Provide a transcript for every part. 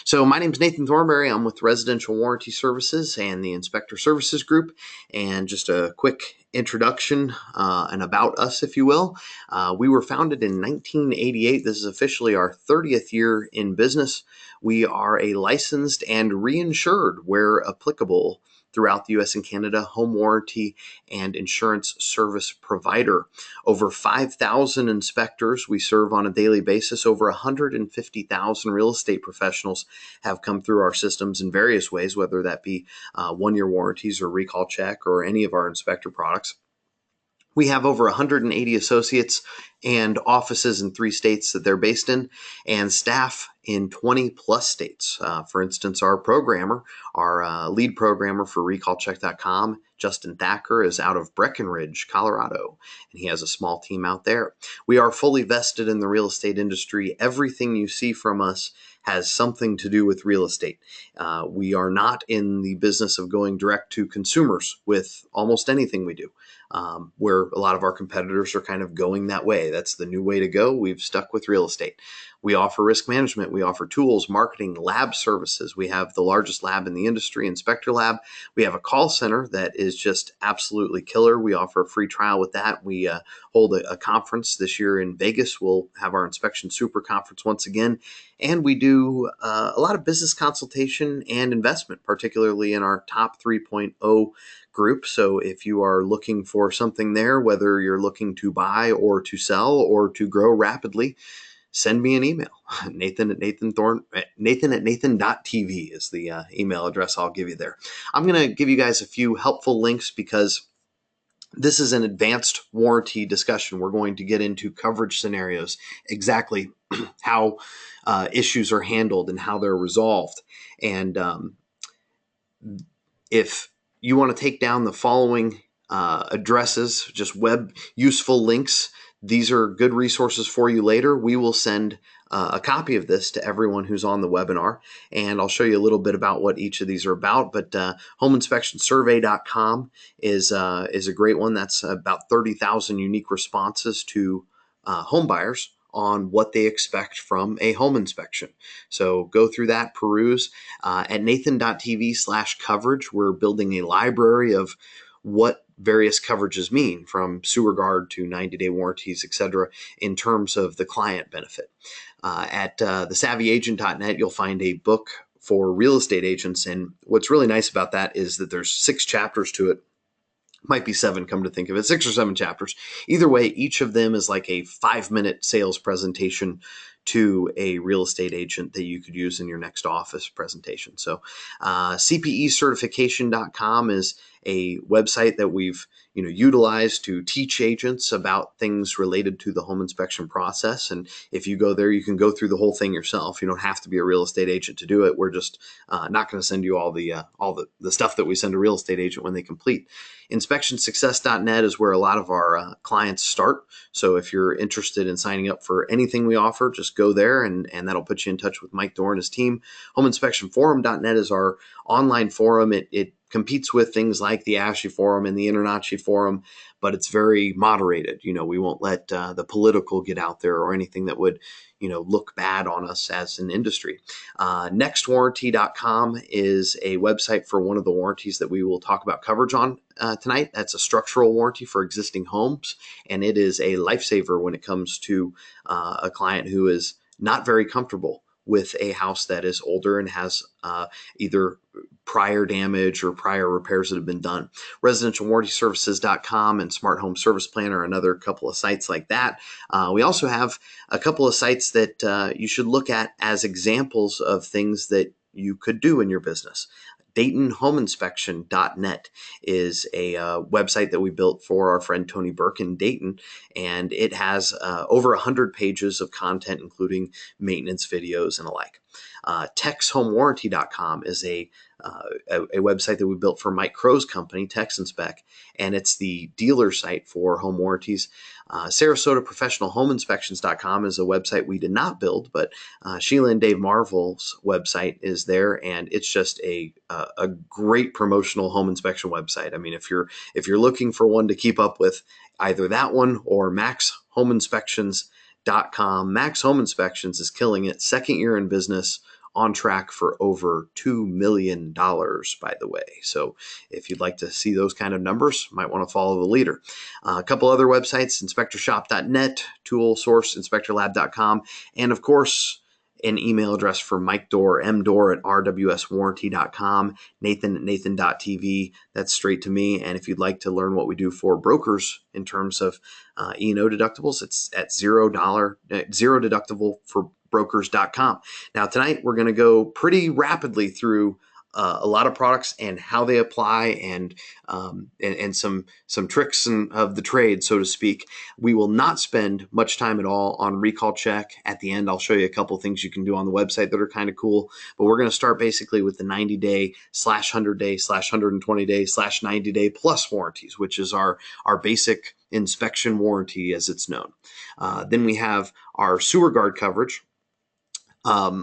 So my name is Nathan Thornberry. I'm with Residential Warranty Services and the Inspector Services Group. And just a quick introduction and about us, if you will. We were founded in 1988. This is officially our 30th year in business. We are a licensed and reinsured, where applicable, throughout the U.S. and Canada, home warranty and insurance service provider. Over 5,000 inspectors we serve on a daily basis. Over 150,000 real estate professionals have come through our systems in various ways, whether that be one-year warranties or recall check or any of our inspector products. We have over 180 associates and offices in 3 states that they're based in, and staff in 20 plus states. For instance, our programmer, our lead programmer for recallcheck.com, Justin Thacker, is out of Breckenridge, Colorado, and he has a small team out there. We are fully vested in the real estate industry. Everything you see from us has something to do with real estate. We are not in the business of going direct to consumers with almost anything we do. Where a lot of our competitors are kind of going that way. That's the new way to go. We've stuck with real estate. We offer risk management. We offer tools, marketing, lab services. We have the largest lab in the industry, Inspector Lab. We have a call center that is just absolutely killer. We offer a free trial with that. We hold a conference this year in Vegas. We'll have our Inspection Super Conference once again. And we do a lot of business consultation and investment, particularly in our top 3.0 group. So if you are looking for something there, whether you're looking to buy or to sell or to grow rapidly, send me an email. Nathan at nathan.tv is the email address I'll give you there. I'm going to give you guys a few helpful links because this is an advanced warranty discussion. We're going to get into coverage scenarios, exactly how issues are handled and how they're resolved. And if you want to take down the following addresses, just web useful links, these are good resources for you later. We will send a copy of this to everyone who's on the webinar, and I'll show you a little bit about what each of these are about. But homeinspectionsurvey.com is a great one. That's about 30,000 unique responses to home buyers on what they expect from a home inspection. So go through that, peruse. At nathan.tv/coverage, we're building a library of what various coverages mean, from sewer guard to 90-day warranties, etc., in terms of the client benefit. At thesavvyagent.net, you'll find a book for real estate agents. And what's really nice about that is that there's 6 chapters to it. Might be 7, come to think of it, 6 or 7 chapters. Either way, each of them is like a 5-minute sales presentation to a real estate agent that you could use in your next office presentation. So CPEcertification.com is a website that we've utilized to teach agents about things related to the home inspection process. And if you go there, you can go through the whole thing yourself. You don't have to be a real estate agent to do it. We're just not going to send you all the stuff that we send a real estate agent when they complete. InspectionSuccess.net is where a lot of our clients start. So if you're interested in signing up for anything we offer, just go there, and that'll put you in touch with Mike Dorr and his team. HomeInspectionForum.net is our online forum. It competes with things like the ASHI Forum and the InterNACHI Forum, but it's very moderated. We won't let the political get out there or anything that would look bad on us as an industry. NextWarranty.com is a website for one of the warranties that we will talk about coverage on tonight. That's a structural warranty for existing homes, and it is a lifesaver when it comes to a client who is not very comfortable with a house that is older and has either prior damage or prior repairs that have been done. ResidentialWarrantyServices.com and Smart Home Service Planner, another couple of sites like that. We also have a couple of sites that you should look at as examples of things that you could do in your business. DaytonHomeInspection.net is a website that we built for our friend Tony Burke in Dayton, and it has over 100 pages of content, including maintenance videos and the like. TexHomeWarranty.com is a website that we built for Mike Crow's company, TexInspec, and it's the dealer site for home warranties. SarasotaProfessionalHomeInspections.com is a website we did not build, but Sheila and Dave Marvel's website is there, and it's just a great promotional home inspection website. I mean, if you're looking for one to keep up with, either that one or MaxHomeInspections.com. Max Home Inspections is killing it. 2nd year in business on track for over $2 million, by the way. So if you'd like to see those kind of numbers, might want to follow the leader. A couple other websites, inspectorshop.net, toolsource, inspectorlab.com, and of course, an email address for Mike Dorr, mdorr at rwswarranty.com, Nathan at nathan.tv. That's straight to me. And if you'd like to learn what we do for brokers in terms of E&O deductibles, it's at $0 deductible for brokers.com. Now, tonight we're going to go pretty rapidly through a lot of products and how they apply, and some tricks of the trade, so to speak. We will not spend much time at all on recall check. At the end, I'll show you a couple things you can do on the website that are kind of cool. But we're going to start basically with the 90-day / 100-day / 120-day / 90-day plus warranties, which is our basic inspection warranty as it's known. Then we have our sewer guard coverage,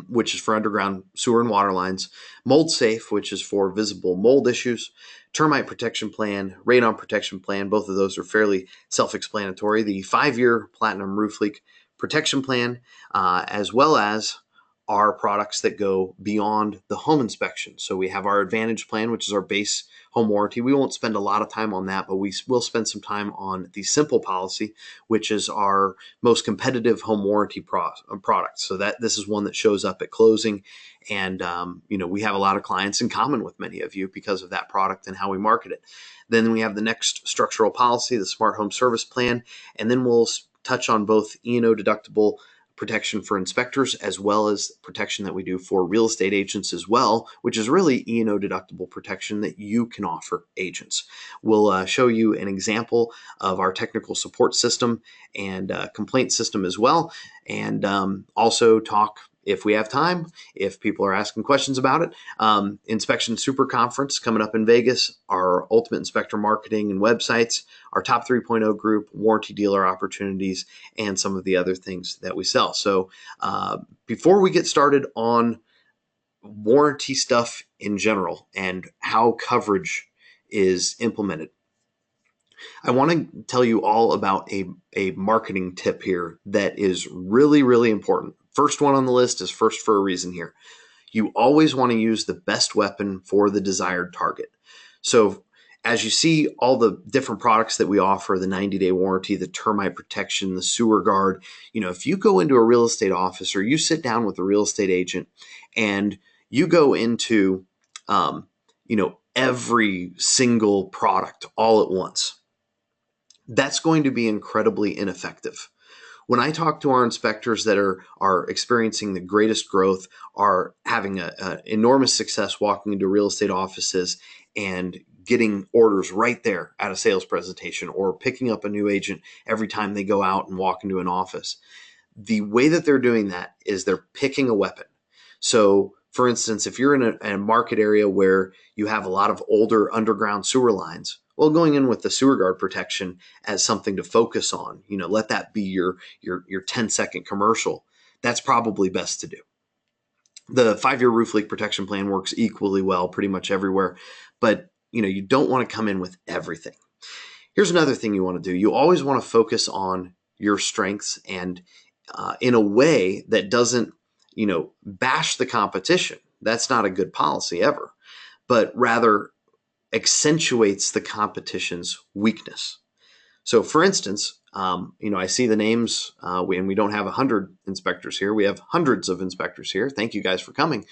which is for underground sewer and water lines, mold safe, which is for visible mold issues, termite protection plan, radon protection plan. Both of those are fairly self-explanatory. The 5-year platinum roof leak protection plan, as well as our products that go beyond the home inspection. So we have our Advantage plan, which is our base home warranty. We won't spend a lot of time on that, but we will spend some time on the Simple policy, which is our most competitive home warranty product. So this is one that shows up at closing. And, we have a lot of clients in common with many of you because of that product and how we market it. Then we have the next structural policy, the Smart Home Service Plan. And then we'll touch on both E&O deductible protection for inspectors, as well as protection that we do for real estate agents as well, which is really E&O deductible protection that you can offer agents. We'll show you an example of our technical support system and complaint system as well, and also talk, if we have time, if people are asking questions about it, Inspection Super Conference coming up in Vegas, our Ultimate Inspector marketing and websites, our Top 3.0 group, warranty dealer opportunities, and some of the other things that we sell. So before we get started on warranty stuff in general and how coverage is implemented, I want to tell you all about a marketing tip here that is really, really important. First one on the list is first for a reason here. You always want to use the best weapon for the desired target. So as you see all the different products that we offer, the 90-day warranty, the termite protection, the sewer guard, if you go into a real estate office or you sit down with a real estate agent and you go into, every single product all at once, that's going to be incredibly ineffective. When I talk to our inspectors that are experiencing the greatest growth, are having an enormous success walking into real estate offices and getting orders right there at a sales presentation, or picking up a new agent every time they go out and walk into an office, the way that they're doing that is they're picking a weapon. So for instance, if you're in a market area where you have a lot of older underground sewer lines, well, going in with the sewer guard protection as something to focus on, let that be your 10-second commercial. That's probably best to do. The 5-year roof leak protection plan works equally well pretty much everywhere, but you don't want to come in with everything. Here's another thing you want to do. You always want to focus on your strengths, and in a way that doesn't, bash the competition. That's not a good policy ever, but rather accentuates the competition's weakness. So for instance, I see the names, and we don't have 100 inspectors here. We have hundreds of inspectors here. Thank you guys for coming.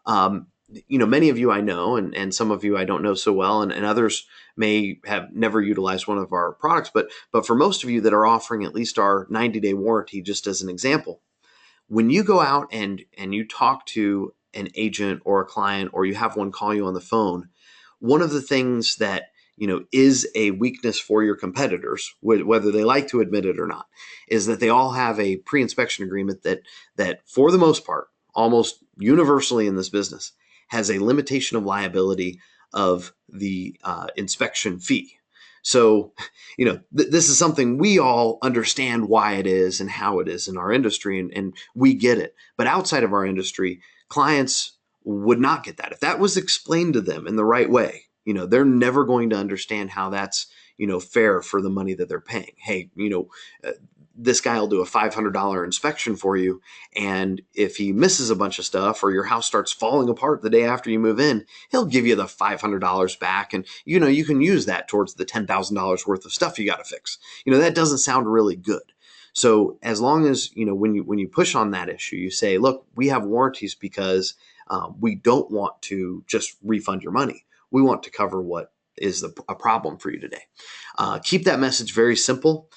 Many of you I know, and some of you I don't know so well, and others may have never utilized one of our products. But for most of you that are offering at least our 90-day warranty, just as an example, when you go out and you talk to an agent or a client, or you have one call you on the phone, one of the things that is a weakness for your competitors, whether they like to admit it or not, is that they all have a pre-inspection agreement that for the most part, almost universally in this business, has a limitation of liability of the inspection fee. So, this is something we all understand why it is and how it is in our industry, and we get it. But outside of our industry, clients would not get that. If that was explained to them in the right way, they're never going to understand how that's, fair for the money that they're paying. Hey, this guy will do a $500 inspection for you. And if he misses a bunch of stuff or your house starts falling apart the day after you move in, he'll give you the $500 back. And, you can use that towards the $10,000 worth of stuff you got to fix. That doesn't sound really good. So as long as, when you push on that issue, you say, look, we have warranties because we don't want to just refund your money. We want to cover what is a problem for you today. Keep that message very simple.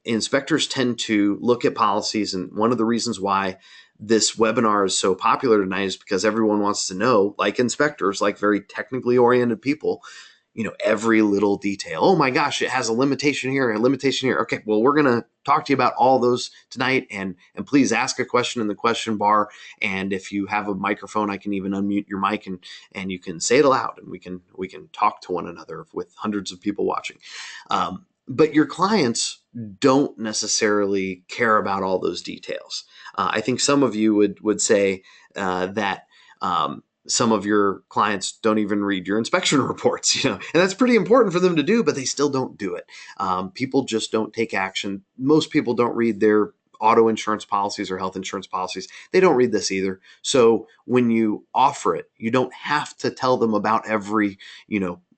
Inspectors tend to look at policies, and one of the reasons why this webinar is so popular tonight is because everyone wants to know, like inspectors, like very technically oriented people, every little detail. Oh my gosh, it has a limitation here, a limitation here. Okay, well, we're going to talk to you about all those tonight, and please ask a question in the question bar. And if you have a microphone, I can even unmute your mic and you can say it aloud, and we can talk to one another with hundreds of people watching. But your clients don't necessarily care about all those details. I think some of you would say that some of your clients don't even read your inspection reports, and that's pretty important for them to do, but they still don't do it. People just don't take action. Most people don't read their auto insurance policies or health insurance policies. They don't read this either. So when you offer it, you don't have to tell them about every,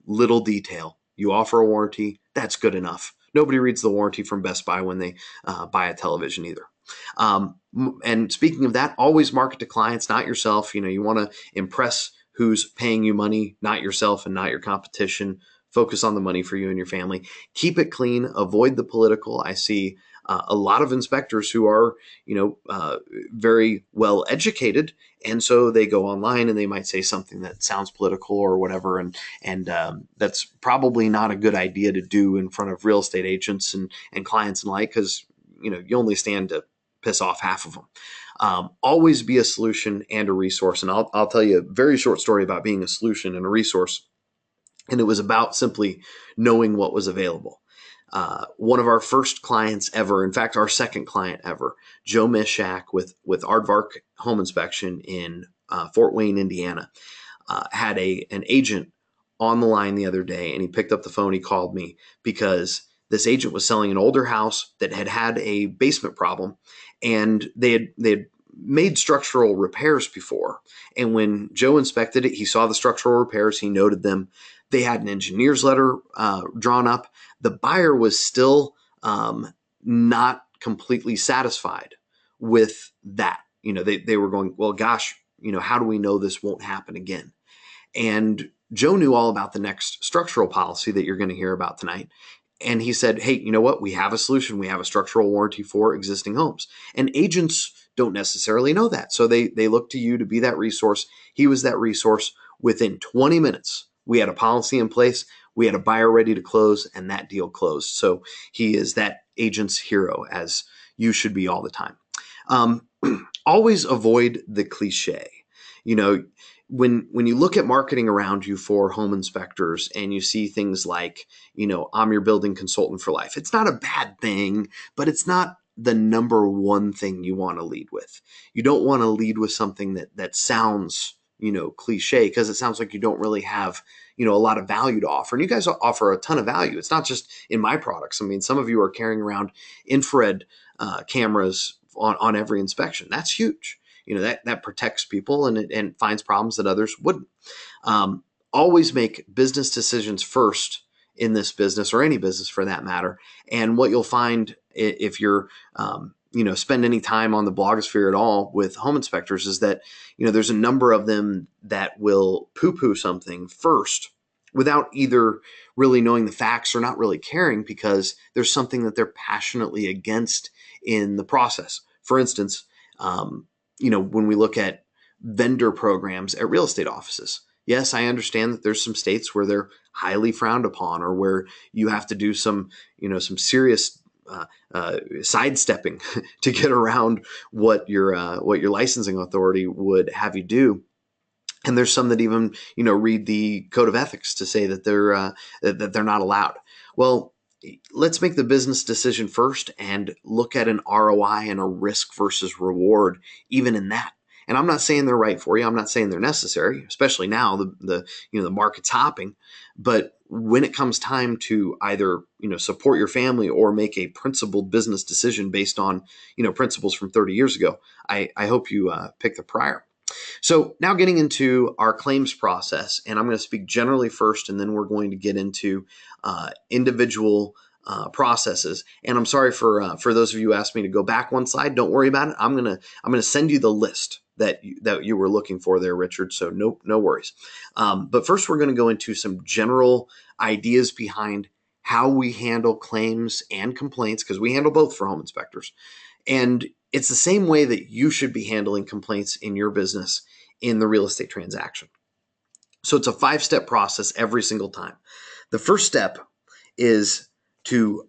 little detail. You offer a warranty, that's good enough. Nobody reads the warranty from Best Buy when they buy a television either. And speaking of that, always market to clients, not yourself. You want to impress who's paying you money, not yourself and not your competition. Focus on the money for you and your family. Keep it clean. Avoid the political. I see a lot of inspectors who are, very well educated, and so they go online and they might say something that sounds political or whatever, and that's probably not a good idea to do in front of real estate agents and clients and like, because you only stand to piss off half of them. Always be a solution and a resource, and I'll tell you a very short story about being a solution and a resource, and it was about simply knowing what was available. One of our first clients ever, in fact, our second client ever, Joe Mishak with Aardvark Home Inspection in Fort Wayne, Indiana, had an agent on the line the other day, and he picked up the phone. He called me because this agent was selling an older house that had a basement problem, and they had made structural repairs before. And when Joe inspected it, he saw the structural repairs. He noted them. They had an engineer's letter drawn up. The buyer was still not completely satisfied with that. They were going, well, gosh, how do we know this won't happen again? And Joe knew all about the next structural policy that you're going to hear about tonight. And he said, hey, you know what? We have a solution. We have a structural warranty for existing homes. And agents don't necessarily know that. So they look to you to be that resource. He was that resource. Within 20 minutes, we had a policy in place. We had a buyer ready to close, and that deal closed. So he is that agent's hero, as you should be all the time. Always avoid the cliche. When you look at marketing around you for home inspectors and you see things like, I'm your building consultant for life. It's not a bad thing, but it's not the number one thing you want to lead with. You don't want to lead with something that sounds, cliche, because it sounds like you don't really have, a lot of value to offer. And you guys offer a ton of value. It's not just in my products. I mean, some of you are carrying around infrared cameras on every inspection. That's huge. That protects people and finds problems that others wouldn't. Always make business decisions first in this business, or any business for that matter. And what you'll find if you're, spend any time on the blogosphere at all with home inspectors is that, there's a number of them that will poo-poo something first without either really knowing the facts or not really caring, because there's something that they're passionately against in the process. For instance, when we look at vendor programs at real estate offices, yes, I understand that there's some states where they're highly frowned upon, or where you have to do some serious sidestepping to get around what your licensing authority would have you do. And there's some that even read the code of ethics to say that they're not allowed. Well, let's make the business decision first and look at an ROI and a risk versus reward, even in that. And I'm not saying they're right for you. I'm not saying they're necessary, especially now the market's hopping. But when it comes time to either support your family or make a principled business decision based on principles from 30 years ago, I hope you pick the prior. So now getting into our claims process, and I'm going to speak generally first, and then we're going to get into individual processes. And I'm sorry for those of you who asked me to go back one slide. Don't worry about it. I'm gonna send you the list that you were looking for there, Richard. So no worries. But first, we're going to go into some general ideas behind how we handle claims and complaints, because we handle both for home inspectors. And it's the same way that you should be handling complaints in your business in the real estate transaction. So it's a 5-step process every single time. The first step is to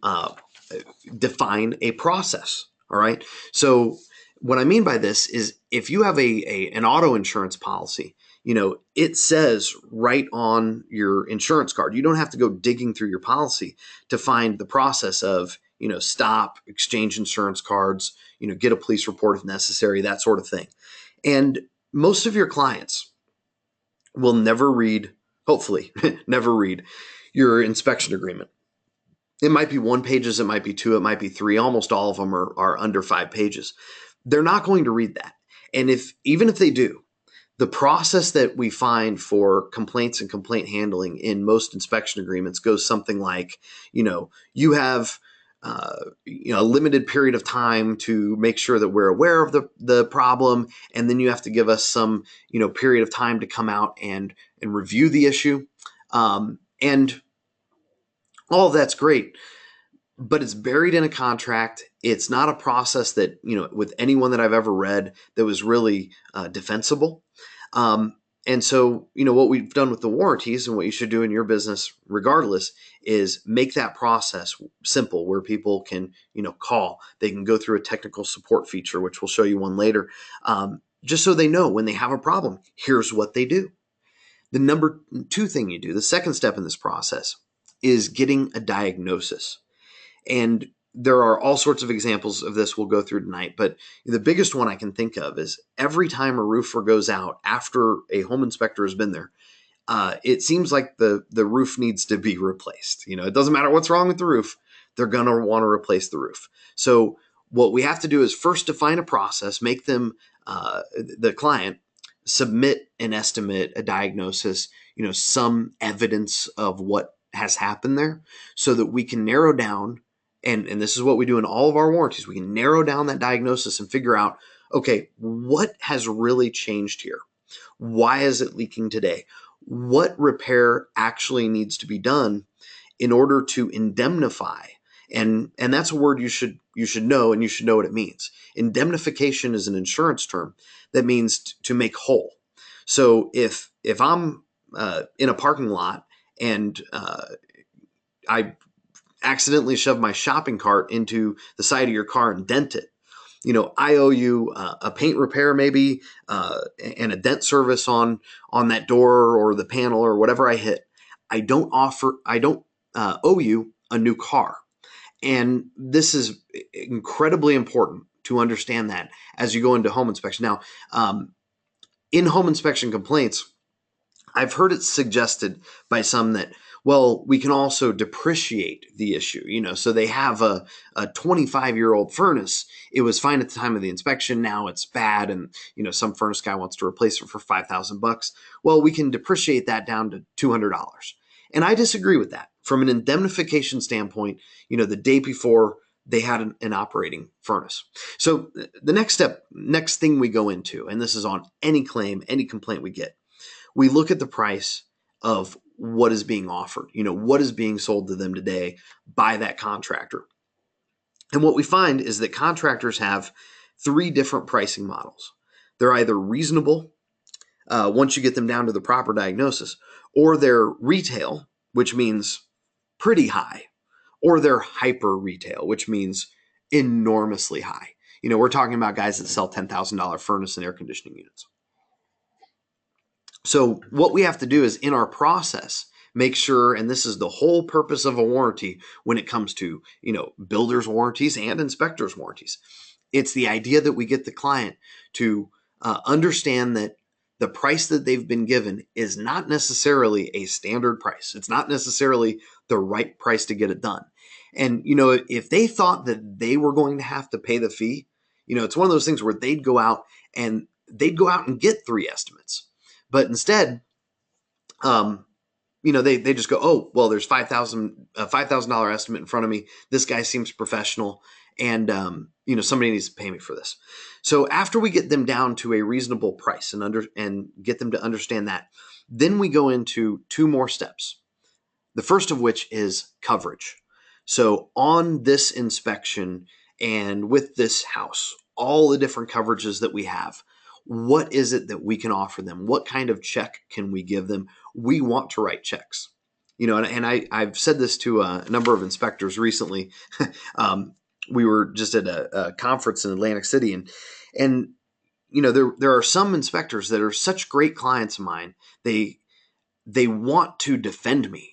define a process. All right. So what I mean by this is if you have an auto insurance policy, it says right on your insurance card, you don't have to go digging through your policy to find the process of, stop, exchange insurance cards, get a police report if necessary, that sort of thing. And most of your clients will never read, hopefully, never read your inspection agreement. It might be 1 page, it might be 2, it might be 3. Almost all of them are under 5 pages. They're not going to read that. And even if they do, the process that we find for complaints and complaint handling in most inspection agreements goes something like, you have a limited period of time to make sure that we're aware of the problem, and then you have to give us some period of time to come out and review the issue, and all of that's great, but it's buried in a contract. It's not a process that with anyone that I've ever read that was really defensible. And so, what we've done with the warranties and what you should do in your business regardless is make that process simple, where people can, call. They can go through a technical support feature, which we'll show you one later, just so they know when they have a problem, here's what they do. The number 2 thing you do, the second step in this process, is getting a diagnosis. And there are all sorts of examples of this we'll go through tonight, but the biggest one I can think of is every time a roofer goes out after a home inspector has been there, it seems like the roof needs to be replaced. It doesn't matter what's wrong with the roof, they're going to want to replace the roof. So what we have to do is first define a process, make them, the client, submit an estimate, a diagnosis, some evidence of what has happened there, so that we can narrow down. And this is what we do in all of our warranties. We can narrow down that diagnosis and figure out, okay, what has really changed here? Why is it leaking today? What repair actually needs to be done in order to indemnify? And that's a word you should know, and you should know what it means. Indemnification is an insurance term that means to make whole. So if I'm in a parking lot and I accidentally shove my shopping cart into the side of your car and dent it, I owe you a paint repair maybe, and a dent service on that door or the panel or whatever I hit. I don't owe you a new car. And this is incredibly important to understand that as you go into home inspection. Now, in home inspection complaints, I've heard it suggested by some that, well, we can also depreciate the issue, so they have a 25-year-old furnace. It was fine at the time of the inspection. Now it's bad. And, some furnace guy wants to replace it for $5,000. Well, we can depreciate that down to $200. And I disagree with that. From an indemnification standpoint, the day before they had an operating furnace. So the next thing we go into, and this is on any claim, any complaint we get, we look at the price of what is being offered, what is being sold to them today by that contractor. And what we find is that contractors have 3 different pricing models. They're either reasonable, once you get them down to the proper diagnosis, or they're retail, which means pretty high, or they're hyper retail, which means enormously high. We're talking about guys that sell $10,000 furnace and air conditioning units. So what we have to do is in our process, make sure, and this is the whole purpose of a warranty when it comes to, builder's warranties and inspector's warranties. It's the idea that we get the client to understand that the price that they've been given is not necessarily a standard price. It's not necessarily the right price to get it done. And, if they thought that they were going to have to pay the fee, it's one of those things where they'd go out and get 3 estimates. But instead, they just go, oh, well, there's $5,000 estimate in front of me. This guy seems professional, and somebody needs to pay me for this. So after we get them down to a reasonable price and get them to understand that, then we go into 2 more steps. The first of which is coverage. So on this inspection and with this house, all the different coverages that we have, what is it that we can offer them? What kind of check can we give them? We want to write checks. I've said this to a number of inspectors recently. We were just at a conference in Atlantic City, and there are some inspectors that are such great clients of mine. They want to defend me.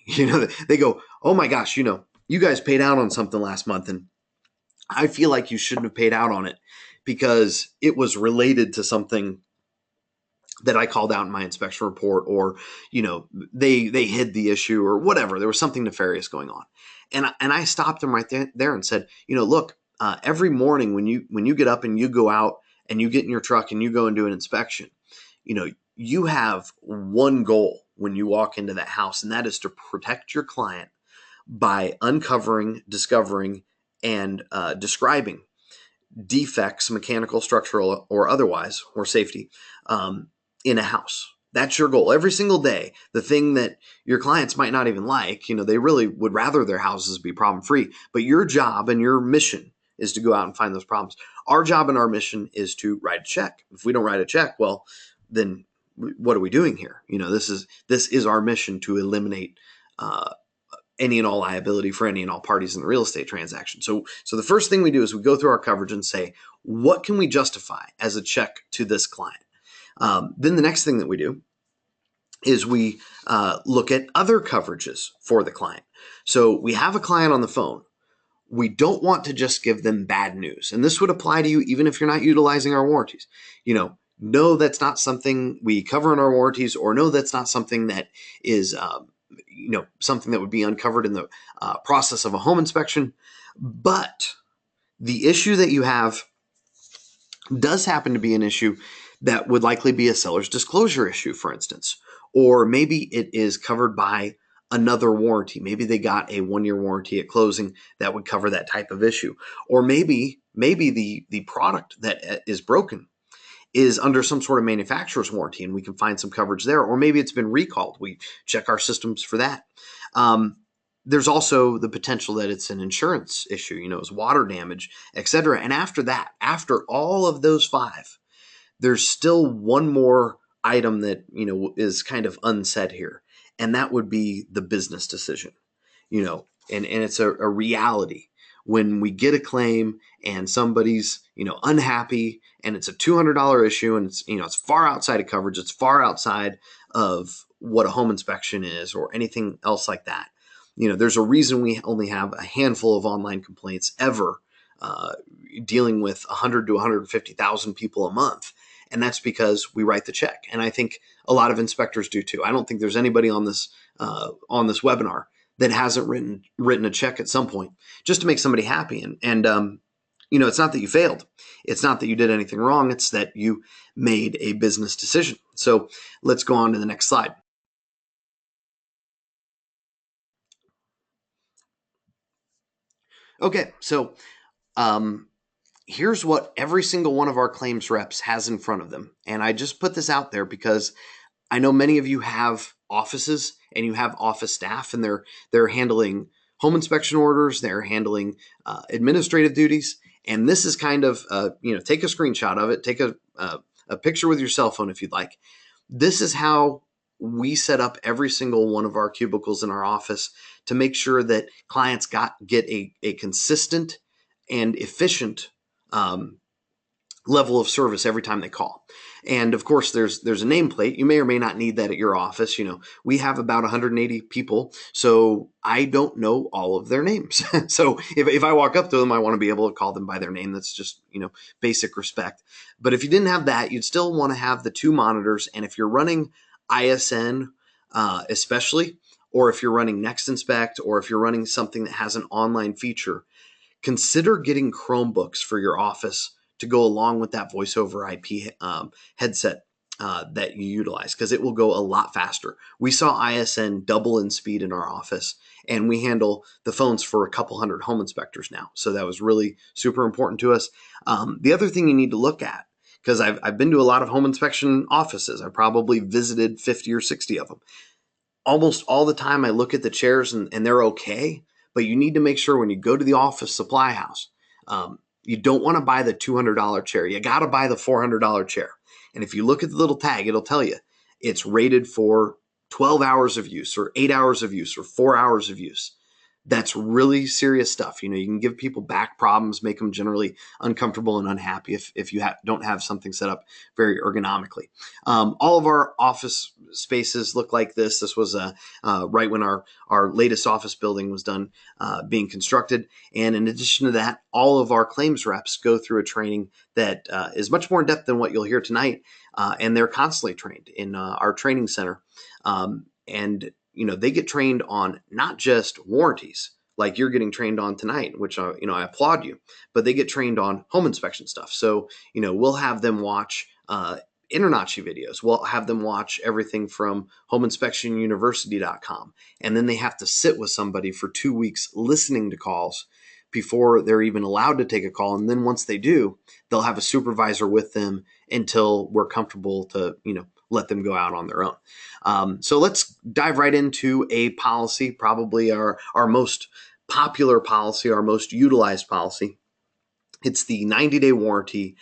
They go, oh my gosh, you guys paid out on something last month, and I feel like you shouldn't have paid out on it because it was related to something that I called out in my inspection report, or, they hid the issue or whatever. There was something nefarious going on. And I stopped them right there and said, look, every morning when you get up and you go out and you get in your truck and you go and do an inspection, you have one goal when you walk into that house, and that is to protect your client by uncovering, discovering, and describing defects, mechanical, structural, or otherwise, or safety, in a house. That's your goal every single day. The thing that your clients might not even like, they really would rather their houses be problem-free, but your job and your mission is to go out and find those problems. Our job and our mission is to write a check. If we don't write a check, well, then what are we doing here? This is our mission to eliminate any and all liability for any and all parties in the real estate transaction. So the first thing we do is we go through our coverage and say, what can we justify as a check to this client? Then the next thing that we do is we look at other coverages for the client. So we have a client on the phone. We don't want to just give them bad news. And this would apply to you even if you're not utilizing our warranties. No, that's not something we cover in our warranties, or no, that's not something that is something that would be uncovered in the process of a home inspection. But the issue that you have does happen to be an issue that would likely be a seller's disclosure issue, for instance, or maybe it is covered by another warranty. Maybe they got a 1-year warranty at closing that would cover that type of issue. Or maybe the product that is broken is under some sort of manufacturer's warranty, and we can find some coverage there. Or maybe it's been recalled. We check our systems for that. There's also the potential that it's an insurance issue, it's water damage, etc. And after that, after all of those 5, there's still one more item that, is kind of unsaid here. And that would be the business decision, and it's a reality. When we get a claim and somebody's, unhappy, and it's a $200 issue, and it's far outside of coverage, it's far outside of what a home inspection is or anything else like that. There's a reason we only have a handful of online complaints ever, dealing with 100 to 150,000 people a month. And that's because we write the check. And I think a lot of inspectors do too. I don't think there's anybody on this webinar that hasn't written a check at some point just to make somebody happy. And it's not that you failed. It's not that you did anything wrong. It's that you made a business decision. So let's go on to the next slide. Okay, so here's what every single one of our claims reps has in front of them. And I just put this out there because I know many of you have offices and you have office staff, and they're handling home inspection orders, they're handling administrative duties. And this is kind of, take a screenshot of it, take a picture with your cell phone if you'd like. This is how we set up every single one of our cubicles in our office to make sure that clients get a consistent and efficient level of service every time they call. And of course, there's a nameplate. You may or may not need that at your office. We have about 180 people, so I don't know all of their names. So if I walk up to them, I want to be able to call them by their name. That's just, basic respect. But if you didn't have that, you'd still want to have the two monitors. And if you're running ISN, especially, or if you're running Next Inspect, or if you're running something that has an online feature, consider getting Chromebooks for your office to go along with that voice over IP headset that you utilize, because it will go a lot faster. We saw ISN double in speed in our office, and we handle the phones for a couple hundred home inspectors now. So that was really super important to us. The other thing you need to look at, because I've been to a lot of home inspection offices. I probably visited 50 or 60 of them. Almost all the time I look at the chairs and they're okay, but you need to make sure when you go to the office supply house, you don't want to buy the $200 chair. You got to buy the $400 chair. And if you look at the little tag, it'll tell you it's rated for 12 hours of use, or 8 hours of use, or 4 hours of use. That's really serious stuff. You can give people back problems, make them generally uncomfortable and unhappy if you don't have something set up very ergonomically. All of our office spaces look like this. This was right when our latest office building was done being constructed. And in addition to that, all of our claims reps go through a training that is much more in depth than what you'll hear tonight. And they're constantly trained in our training center. And they get trained on not just warranties like you're getting trained on tonight, which, I applaud you, but they get trained on home inspection stuff. So, we'll have them watch InterNACHI videos. We'll have them watch everything from homeinspectionuniversity.com. And then they have to sit with somebody for 2 weeks listening to calls before they're even allowed to take a call. And then once they do, they'll have a supervisor with them until we're comfortable to, let them go out on their own. So let's dive right into a policy, probably our most popular policy, our most utilized policy. It's the 90-day warranty,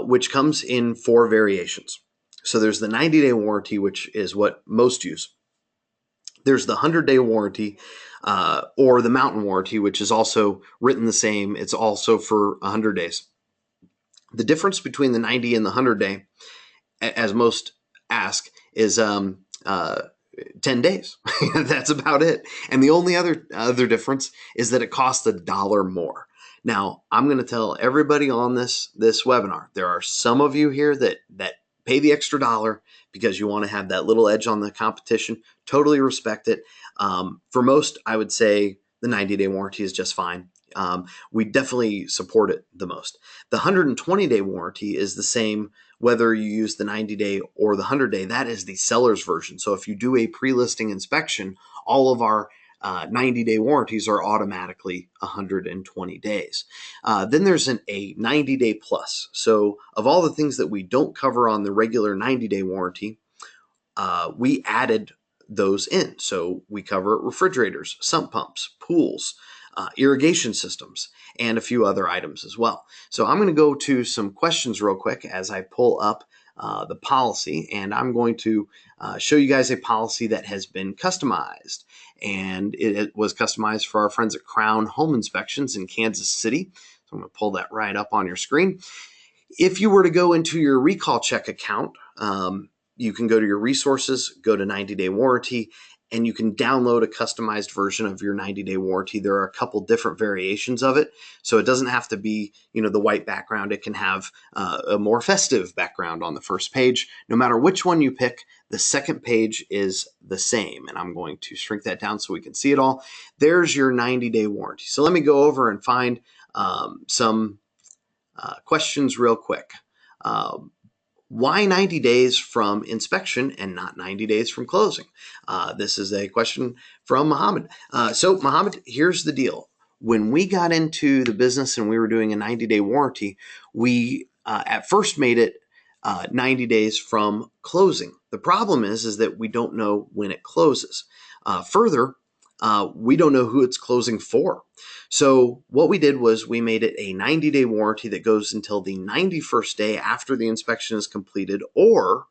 which comes in 4 variations. So there's the 90-day warranty, which is what most use. There's the 100-day warranty, or the mountain warranty, which is also written the same. It's also for 100 days. The difference between the 90 and the 100-day, as most ask, is 10 days. That's about it. And the only other difference is that it costs $1 more. Now, I'm going to tell everybody on this webinar, there are some of you here that pay the extra $1 because you want to have that little edge on the competition. Totally respect it. For most, I would say the 90-day warranty is just fine. We definitely support it the most. The 120-day warranty is the same whether you use the 90-day or the 100-day. That is the seller's version. So if you do a pre-listing inspection, all of our 90-day warranties are automatically 120 days. Then there's a 90-day plus. So of all the things that we don't cover on the regular 90-day warranty, we added those in. So we cover refrigerators, sump pumps, pools, irrigation systems, and a few other items as well. So I'm going to go to some questions real quick as I pull up the policy, and I'm going to show you guys a policy that has been customized. And it was customized for our friends at Crown Home Inspections in Kansas City. So I'm going to pull that right up on your screen. If you were to go into your recall check account, you can go to your resources, go to 90-day warranty, and you can download a customized version of your 90-day warranty. There are a couple different variations of it. So it doesn't have to be, the white background. It can have a more festive background on the first page. No matter which one you pick, the second page is the same. And I'm going to shrink that down so we can see it all. There's your 90-day warranty. So let me go over and find some questions real quick. Why 90 days from inspection and not 90 days from closing? This is a question from Muhammad. So Muhammad, here's the deal. When we got into the business and we were doing a 90-day warranty, we at first made it 90 days from closing. The problem is that we don't know when it closes. Further, we don't know who it's closing for. So what we did was we made it a 90-day warranty that goes until the 91st day after the inspection is completed, or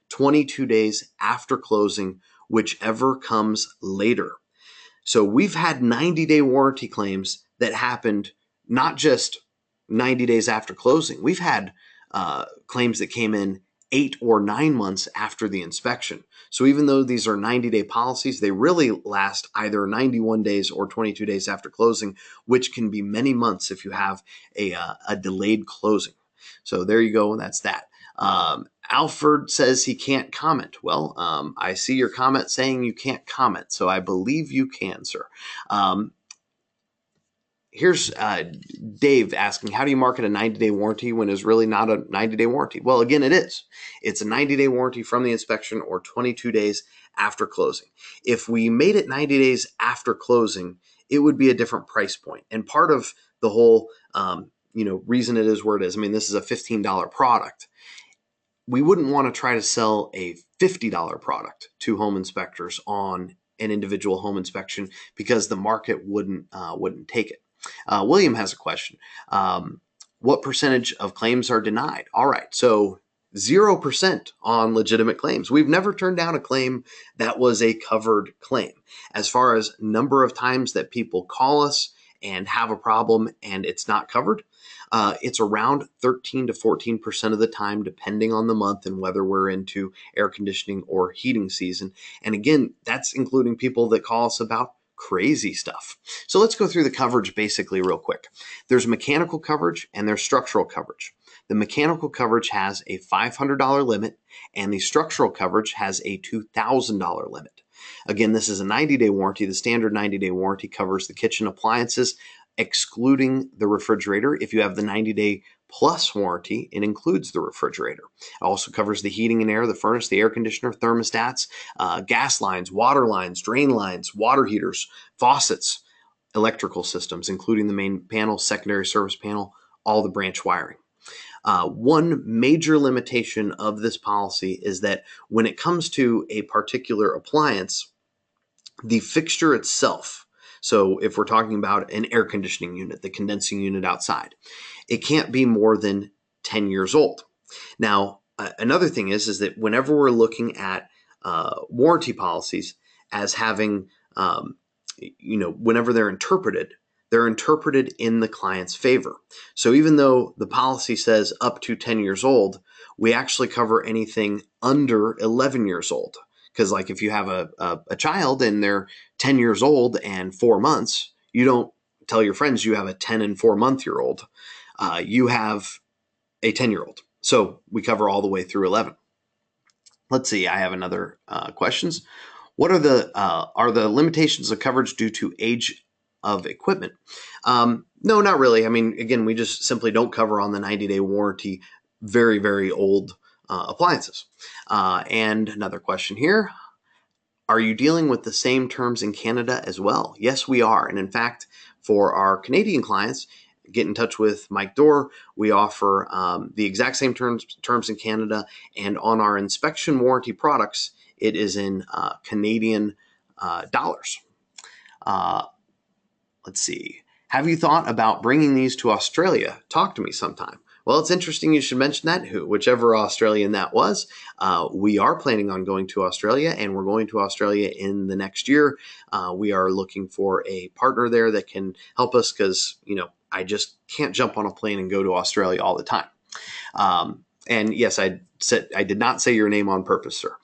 22 days after closing, whichever comes later. So we've had 90-day warranty claims that happened not just 90 days after closing. We've had claims that came in 8 or 9 months after the inspection. So even though these are 90-day policies, they really last either 91 days or 22 days after closing, which can be many months if you have a delayed closing. So there you go. That's that. Alfred says he can't comment. Well, I see your comment saying you can't comment, so I believe you can, sir. Here's Dave asking, how do you market a 90-day warranty when it's really not a 90-day warranty? Well, again, it is. It's a 90-day warranty from the inspection or 22 days after closing. If we made it 90 days after closing, it would be a different price point. And part of the whole reason it is where it is, I mean, this is a $15 product. We wouldn't want to try to sell a $50 product to home inspectors on an individual home inspection because the market wouldn't take it. William has a question. What percentage of claims are denied? All right, so 0% on legitimate claims. We've never turned down a claim that was a covered claim. As far as number of times that people call us and have a problem and it's not covered, it's around 13 to 14% of the time, depending on the month and whether we're into air conditioning or heating season. And again, that's including people that call us about crazy stuff. So let's go through the coverage basically real quick. There's mechanical coverage and there's structural coverage. The mechanical coverage has a $500 limit and the structural coverage has a $2,000 limit. Again, this is a 90-day warranty. The standard 90-day warranty covers the kitchen appliances, excluding the refrigerator. If you have the 90-day plus warranty, it includes the refrigerator. It also covers the heating and air, the furnace, the air conditioner, thermostats, gas lines, water lines, drain lines, water heaters, faucets, electrical systems, including the main panel, secondary service panel, all the branch wiring. One major limitation of this policy is that when it comes to a particular appliance, the fixture itself, so if we're talking about an air conditioning unit, the condensing unit outside, it can't be more than 10 years old. Now, another thing is that whenever we're looking at warranty policies as having, whenever they're interpreted in the client's favor. So even though the policy says up to 10 years old, we actually cover anything under 11 years old. Because like if you have a child and they're 10 years old and 4 months, you don't tell your friends you have a 10 and 4 month year old. You have a 10-year-old. So we cover all the way through 11. Let's see. I have another questions. What are the limitations of coverage due to age of equipment? No, not really. I mean, again, we just simply don't cover on the 90-day warranty very, very old appliances. And another question here. Are you dealing with the same terms in Canada as well? Yes, we are. And in fact, for our Canadian clients, get in touch with Mike Dorr. We offer the exact same terms in Canada. And on our inspection warranty products, it is in Canadian dollars. Let's see. Have you thought about bringing these to Australia? Talk to me sometime. Well, it's interesting you should mention that, whichever Australian that was. We are planning on going to Australia, and we're going to Australia in the next year. We are looking for a partner there that can help us because, I just can't jump on a plane and go to Australia all the time. And yes, I did not say your name on purpose, sir.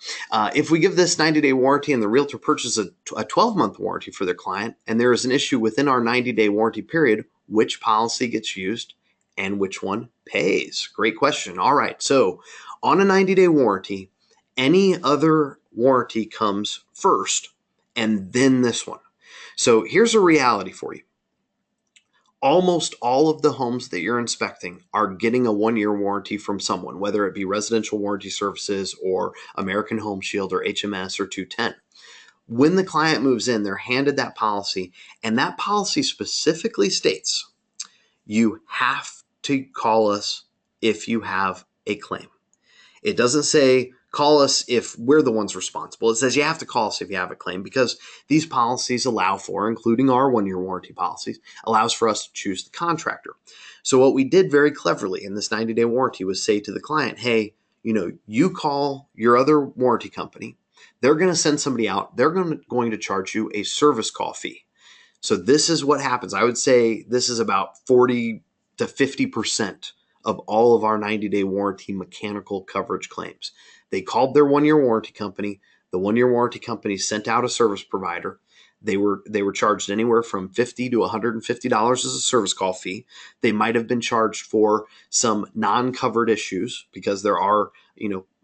If we give this 90-day warranty and the realtor purchases a 12-month warranty for their client, and there is an issue within our 90-day warranty period, which policy gets used and which one pays? Great question. All right. So on a 90-day warranty, any other warranty comes first and then this one. So here's a reality for you. Almost all of the homes that you're inspecting are getting a 1-year warranty from someone, whether it be Residential Warranty Services or American Home Shield or HMS or 210. When the client moves in, they're handed that policy, and that policy specifically states you have to call us if you have a claim. It doesn't say call us if we're the ones responsible. It says you have to call us if you have a claim because these policies allow for, including our 1-year warranty policies, allows for us to choose the contractor. So what we did very cleverly in this 90-day warranty was say to the client, hey, you call your other warranty company. They're going to send somebody out. They're going to charge you a service call fee. So this is what happens. I would say this is about 40 to 50% of all of our 90-day warranty mechanical coverage claims. They called their 1-year warranty company. The 1-year warranty company sent out a service provider. They were charged anywhere from $50 to $150 as a service call fee. They might have been charged for some non-covered issues because there are,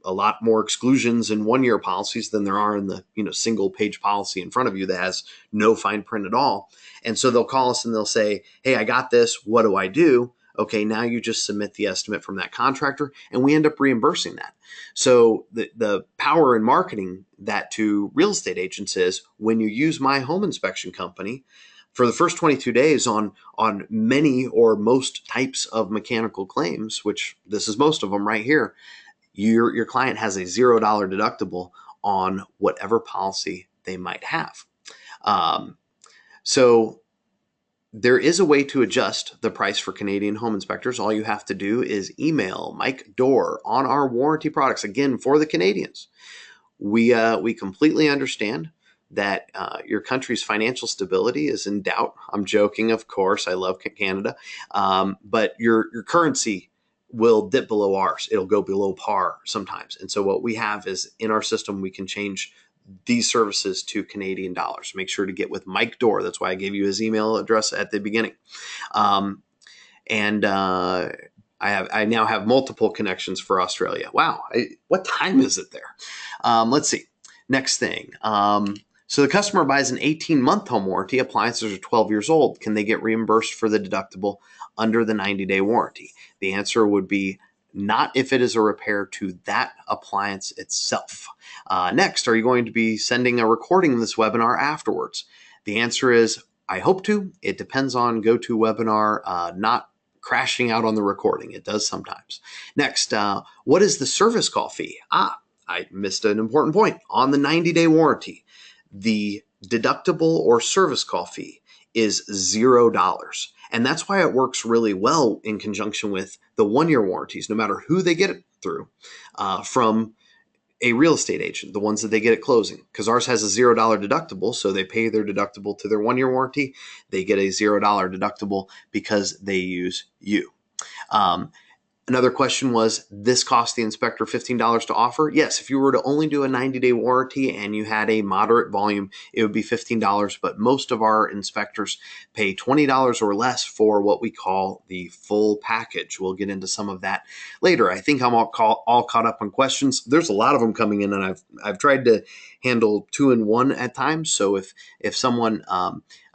a lot more exclusions in 1-year policies than there are in the, single page policy in front of you that has no fine print at all. And so they'll call us and they'll say, hey, I got this. What do I do? Okay, now you just submit the estimate from that contractor and we end up reimbursing that. So the power in marketing that to real estate agents is when you use my home inspection company for the first 22 days on many or most types of mechanical claims, which this is most of them right here, your client has a $0 deductible on whatever policy they might have. So there is a way to adjust the price for Canadian home inspectors. All you have to do is email Mike Dorr on our warranty products. Again, for the Canadians, we completely understand that your country's financial stability is in doubt. I'm joking, of course. I love Canada, but your currency will dip below ours. It'll go below par sometimes. And so what we have is in our system, we can change these services to Canadian dollars. Make sure to get with Mike Dorr. That's why I gave you his email address at the beginning. I now have multiple connections for Australia. Wow. What time is it there? Let's see. Next thing. So the customer buys an 18-month home warranty. Appliances are 12 years old. Can they get reimbursed for the deductible under the 90-day warranty? The answer would be not if it is a repair to that appliance itself. Next, are you going to be sending a recording of this webinar afterwards? The answer is, I hope to. It depends on GoToWebinar not crashing out on the recording. It does sometimes. Next, what is the service call fee? I missed an important point. On the 90-day warranty, the deductible or service call fee is $0. And that's why it works really well in conjunction with the 1-year warranties, no matter who they get it through, from a real estate agent, the ones that they get at closing, because ours has a $0 deductible. So they pay their deductible to their 1-year warranty. They get a $0 deductible because they use you. Another question was, this cost the inspector $15 to offer? Yes, if you were to only do a 90-day warranty and you had a moderate volume, it would be $15, but most of our inspectors pay $20 or less for what we call the full package. We'll get into some of that later. I think I'm all caught up on questions. There's a lot of them coming in, and I've tried to handle 2 in 1 at times. So if someone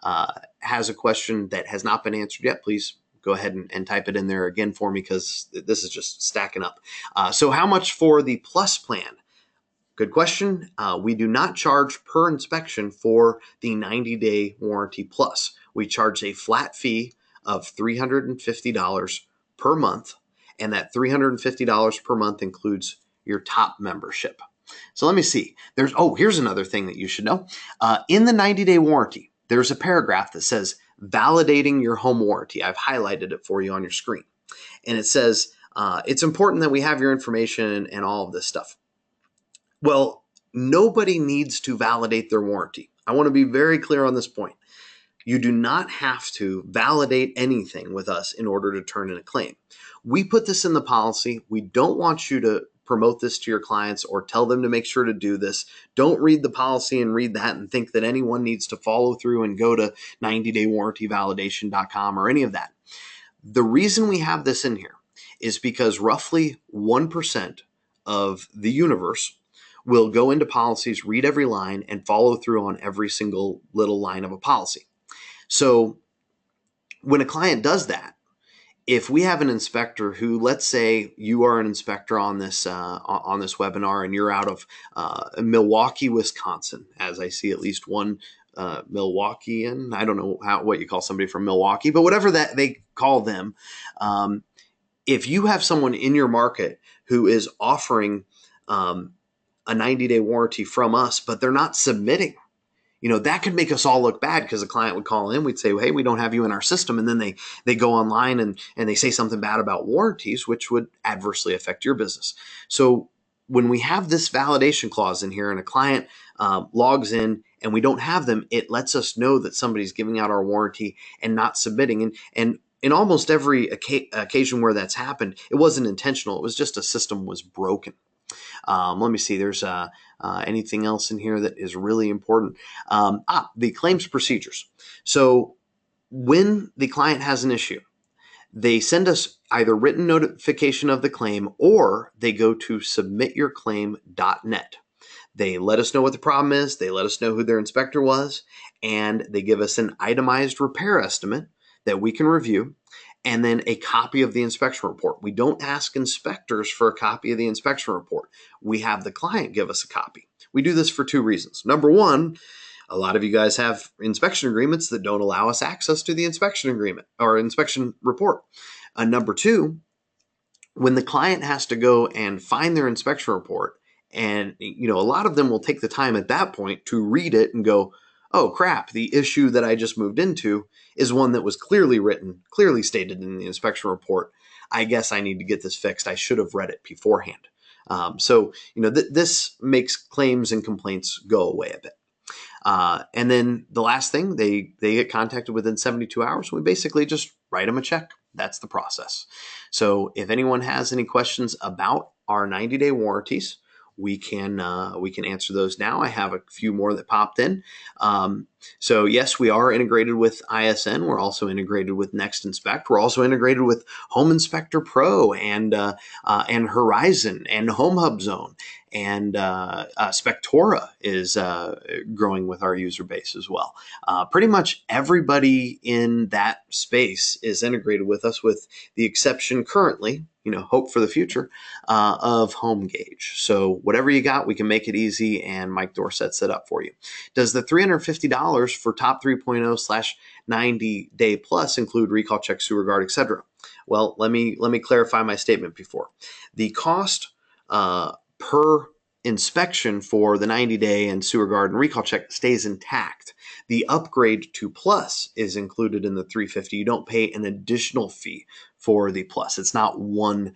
has a question that has not been answered yet, please go ahead and type it in there again for me, because this is just stacking up. So how much for the Plus plan? Good question. We do not charge per inspection for the 90-day warranty plus. We charge a flat fee of $350 per month, and that $350 per month includes your top membership. So let me see. Here's another thing that you should know. In the 90-day warranty, there's a paragraph that says validating your home warranty. I've highlighted it for you on your screen. And it says, it's important that we have your information and all of this stuff. Well, nobody needs to validate their warranty. I want to be very clear on this point. You do not have to validate anything with us in order to turn in a claim. We put this in the policy. We don't want you to promote this to your clients or tell them to make sure to do this. Don't read the policy and read that and think that anyone needs to follow through and go to 90daywarrantyvalidation.com or any of that. The reason we have this in here is because roughly 1% of the universe will go into policies, read every line, and follow through on every single little line of a policy. So when a client does that, if we have an inspector who, let's say you are an inspector on this webinar and you're out of Milwaukee, Wisconsin, as I see at least one Milwaukeean. I don't know what you call somebody from Milwaukee, but whatever that they call them. If you have someone in your market who is offering a 90-day warranty from us, but they're not submitting, that could make us all look bad, because a client would call in. We'd say, well, hey, we don't have you in our system. And then they go online and they say something bad about warranties, which would adversely affect your business. So when we have this validation clause in here and a client logs in and we don't have them, it lets us know that somebody's giving out our warranty and not submitting. And in almost every occasion where that's happened, it wasn't intentional. It was just a system was broken. Let me see. There's anything else in here that is really important. The claims procedures. So when the client has an issue, they send us either written notification of the claim or they go to submityourclaim.net. They let us know what the problem is. They let us know who their inspector was, and they give us an itemized repair estimate that we can review, and then a copy of the inspection report. We don't ask inspectors for a copy of the inspection report. We have the client give us a copy. We do this for two reasons. Number one, a lot of you guys have inspection agreements that don't allow us access to the inspection agreement or inspection report. Number two, when the client has to go and find their inspection report, and a lot of them will take the time at that point to read it and go, oh crap, the issue that I just moved into is one that was clearly written, clearly stated in the inspection report. I guess I need to get this fixed. I should have read it beforehand. This makes claims and complaints go away a bit. And then the last thing, they get contacted within 72 hours. We basically just write them a check. That's the process. So if anyone has any questions about our 90-day warranties, we can answer those now. I have a few more that popped in. So yes, we are integrated with ISN. We're also integrated with Next Inspect. We're also integrated with Home Inspector Pro and Horizon and Home Hub Zone. And Spectora is growing with our user base as well. Pretty much everybody in that space is integrated with us, with the exception currently, hope for the future, of HomeGauge. So whatever you got, we can make it easy, and Mike Dorsett set up for you. Does the $350 for top 3.0/90-day plus include recall check, sewer guard, etc.? Well, let me clarify my statement before. The cost per inspection for the 90-day and sewer guard and recall check stays intact. The upgrade to plus is included in the $350. You don't pay an additional fee for the plus. It's not one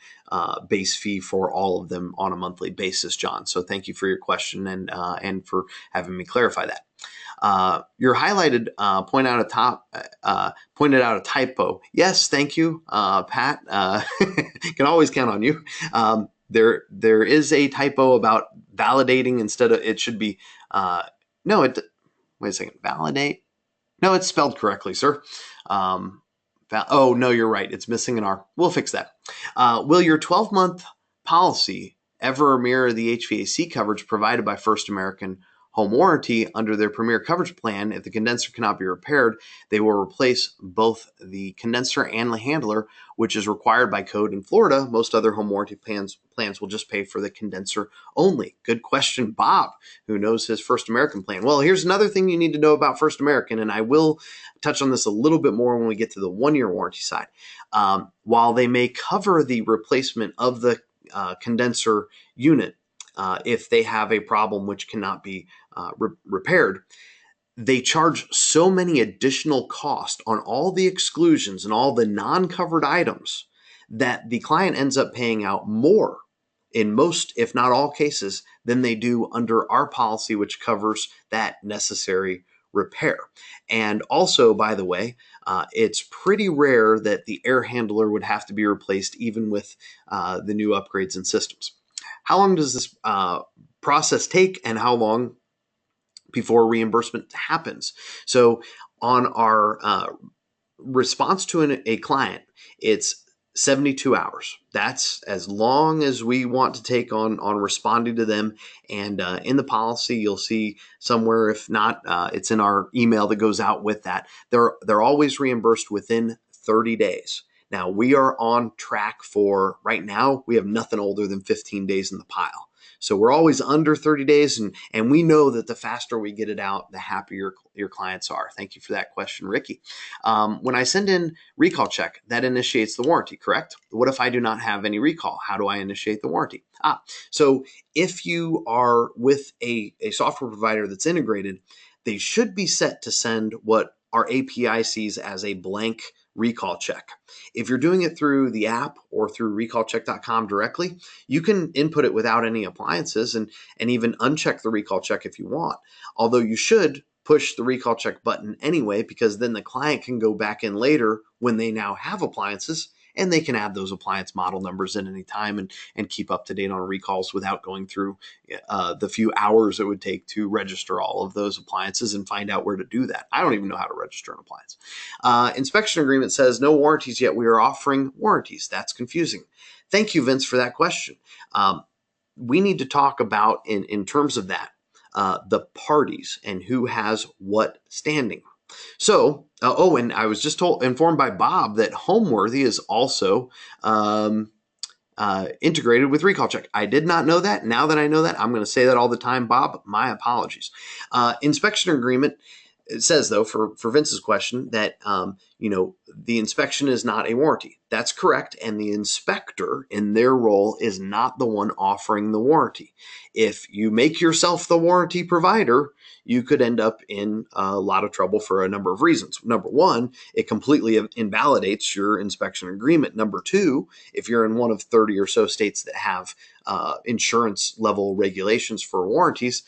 base fee for all of them on a monthly basis, John. So thank you for your question and for having me clarify that. Your highlighted pointed out a typo. Yes, thank you, Pat. Can always count on you. There is a typo about validating instead of, it should be wait a second, validate. No, it's spelled correctly, sir. Oh no, you're right. It's missing an R. We'll fix that. Will your 12-month policy ever mirror the HVAC coverage provided by First American Home Warranty under their Premier Coverage Plan? If the condenser cannot be repaired, they will replace both the condenser and the handler, which is required by code in Florida. Most other home warranty plans will just pay for the condenser only. Good question, Bob, who knows his First American plan. Well, here's another thing you need to know about First American, and I will touch on this a little bit more when we get to the 1-year warranty side. While they may cover the replacement of the condenser unit, if they have a problem which cannot be repaired, they charge so many additional costs on all the exclusions and all the non-covered items that the client ends up paying out more in most, if not all cases, than they do under our policy, which covers that necessary repair. And also, by the way, it's pretty rare that the air handler would have to be replaced even with the new upgrades and systems. How long does this process take, and how long before reimbursement happens? So on our response to a client, it's 72 hours. That's as long as we want to take on responding to them. And in the policy, you'll see somewhere, if not, it's in our email that goes out with that. They're always reimbursed within 30 days. Now, we are on track for, right now, we have nothing older than 15 days in the pile. So we're always under 30 days, and we know that the faster we get it out, the happier your clients are. Thank you for that question, Ricky. When I send in recall check, that initiates the warranty, correct? What if I do not have any recall? How do I initiate the warranty? So if you are with a software provider that's integrated, they should be set to send what our API sees as a blank recall check. If you're doing it through the app or through recallcheck.com directly, you can input it without any appliances and even uncheck the recall check if you want. Although you should push the recall check button anyway, because then the client can go back in later when they now have appliances, and they can add those appliance model numbers in any time and keep up to date on recalls without going through the few hours it would take to register all of those appliances and find out where to do that. I don't even know how to register an appliance. Inspection agreement says no warranties yet. We are offering warranties. That's confusing. Thank you, Vince, for that question. We need to talk about, in terms of that, the parties and who has what standing. So, and I was just informed by Bob that Homeworthy is also integrated with Recall Check. I did not know that. Now that I know that, I'm going to say that all the time, Bob. My apologies. Inspection agreement. It says, though, for Vince's question, that the inspection is not a warranty. That's correct, and the inspector, in their role, is not the one offering the warranty. If you make yourself the warranty provider, you could end up in a lot of trouble for a number of reasons. Number one, it completely invalidates your inspection agreement. Number two, if you're in one of 30 or so states that have insurance level regulations for warranties,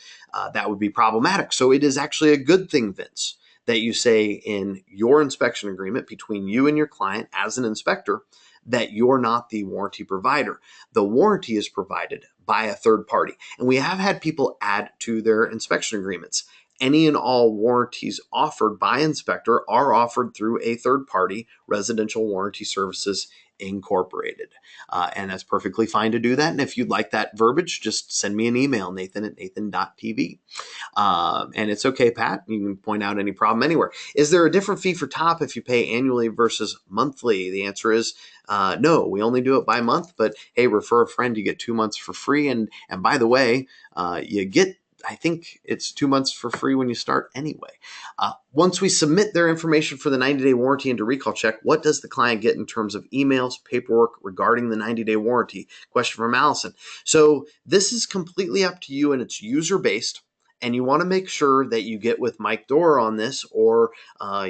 that would be problematic. So it is actually a good thing, Vince, that you say in your inspection agreement between you and your client as an inspector that you're not the warranty provider. The warranty is provided by a third party. And we have had people add to their inspection agreements. Any and all warranties offered by inspector are offered through a third party, Residential Warranty Services Incorporated. And that's perfectly fine to do that. And if you'd like that verbiage, just send me an email, nathan@nathan.tv. And it's okay, Pat. You can point out any problem anywhere. Is there a different fee for top if you pay annually versus monthly? The answer is no. We only do it by month. But hey, refer a friend, you get 2 months for free. And by the way, you get, I think it's 2 months for free when you start anyway. Once we submit their information for the 90-day warranty into Recall Check, what does the client get in terms of emails, paperwork regarding the 90-day warranty? Question from Allison. So this is completely up to you, and it's user-based. And you want to make sure that you get with Mike Dorr on this, or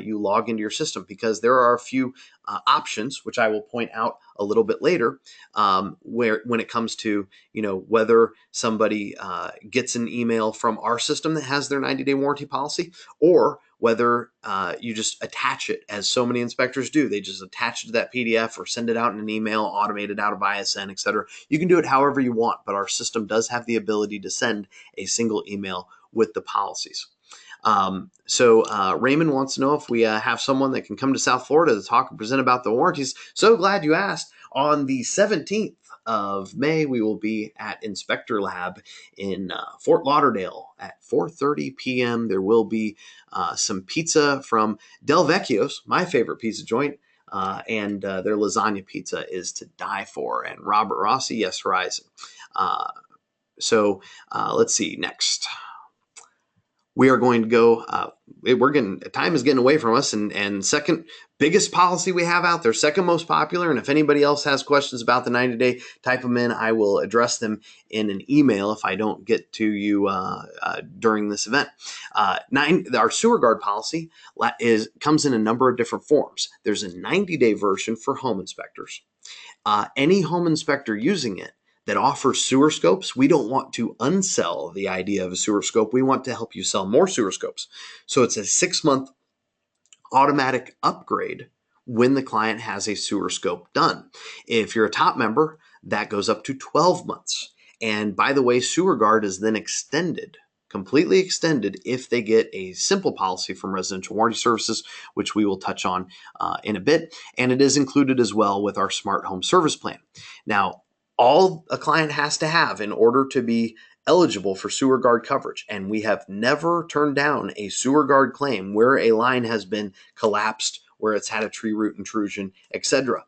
you log into your system, because there are a few options, which I will point out a little bit later, where when it comes to whether somebody gets an email from our system that has their 90-day warranty policy, or whether you just attach it, as so many inspectors do. They just attach it to that PDF or send it out in an email, automated out of ISN, etc. You can do it however you want, but our system does have the ability to send a single email with the policies. So Raymond wants to know if we have someone that can come to South Florida to talk and present about the warranties. So glad you asked. On the 17th of May, we will be at Inspector Lab in Fort Lauderdale at 4:30 p.m. There will be some pizza from Del Vecchio's, my favorite pizza joint, and their lasagna pizza is to die for. And Robert Rossi, yes, Horizon. So let's see, next. We are going to go, time is getting away from us, and second biggest policy we have out there, second most popular. And if anybody else has questions about the 90-day, type them in. I will address them in an email if I don't get to you during this event. Our Sewer Guard policy comes in a number of different forms. There's a 90-day version for home inspectors. Any home inspector using it that offers sewer scopes, we don't want to unsell the idea of a sewer scope. We want to help you sell more sewer scopes. So it's a 6-month automatic upgrade when the client has a sewer scope done. If you're a top member, that goes up to 12 months. And by the way, Sewer Guard is then completely extended if they get a simple policy from Residential Warranty Services, which we will touch on in a bit. And it is included as well with our Smart Home Service Plan. Now, all a client has to have in order to be eligible for Sewer Guard coverage, and we have never turned down a Sewer Guard claim where a line has been collapsed, where it's had a tree root intrusion, etc.,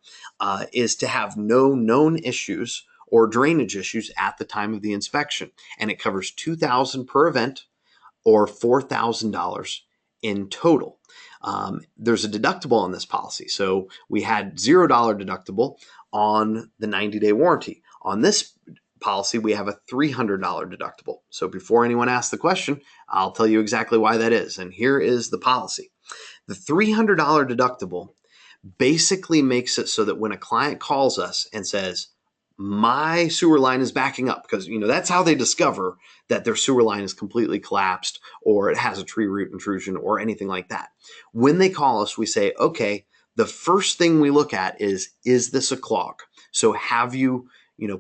is to have no known issues or drainage issues at the time of the inspection. And it covers $2,000 per event or $4,000 in total. There's a deductible on this policy. So we had $0 deductible on the 90-day warranty. On this policy, we have a $300 deductible. So before anyone asks the question, I'll tell you exactly why that is. And here is the policy. The $300 deductible basically makes it so that when a client calls us and says, my sewer line is backing up, because that's how they discover that their sewer line is completely collapsed or it has a tree root intrusion or anything like that. When they call us, we say, okay, the first thing we look at is this a clog? So have you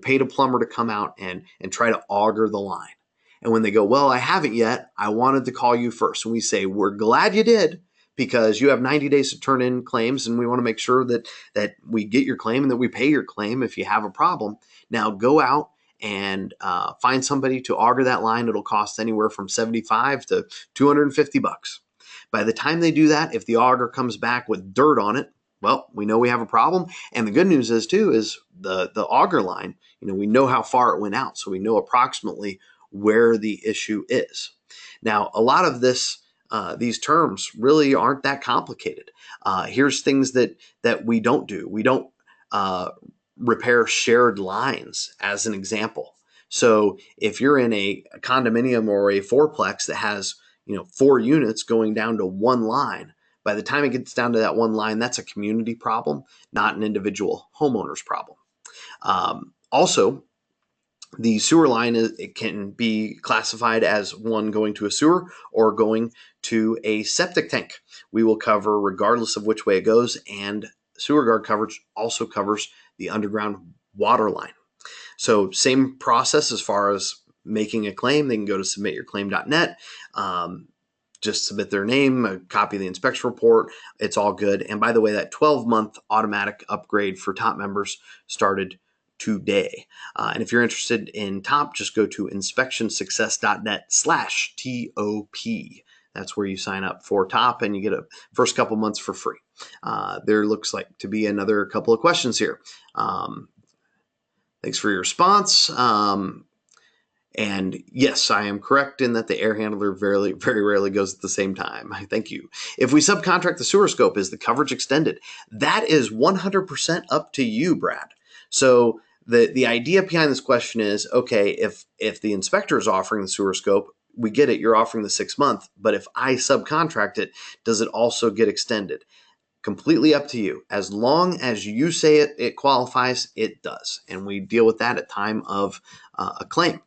paid a plumber to come out and try to auger the line? And when they go, well, I haven't yet, I wanted to call you first. And we say, we're glad you did, because you have 90 days to turn in claims, and we want to make sure that we get your claim and that we pay your claim if you have a problem. Now go out and find somebody to auger that line. It'll cost anywhere from $75 to $250. By the time they do that, if the auger comes back with dirt on it, well, we know we have a problem. And the good news is too, is the auger line, we know how far it went out. So we know approximately where the issue is. Now, a lot of these terms really aren't that complicated. Here's things that we don't do. We don't repair shared lines, as an example. So if you're in a condominium or a fourplex that has 4 units going down to one line, by the time it gets down to that one line, that's a community problem, not an individual homeowner's problem. Also, the sewer line it can be classified as one going to a sewer or going to a septic tank. We will cover regardless of which way it goes, and sewer guard coverage also covers the underground water line. So same process as far as making a claim. They can go to submityourclaim.net. Just submit their name, a copy of the inspection report. It's all good. And by the way, that 12-month automatic upgrade for top members started today. And if you're interested in top, just go to inspectionsuccess.net/TOP. That's where you sign up for top, and you get a first couple months for free. There looks like to be another couple of questions here. Thanks for your response. And yes, I am correct in that the air handler very, very rarely goes at the same time. Thank you. If we subcontract the sewer scope, is the coverage extended? That is 100% up to you, Brad. So the idea behind this question is, okay, if the inspector is offering the sewer scope, we get it, you're offering the 6 month, but if I subcontract it, does it also get extended? Completely up to you. As long as you say it qualifies, it does. And we deal with that at time of a claim.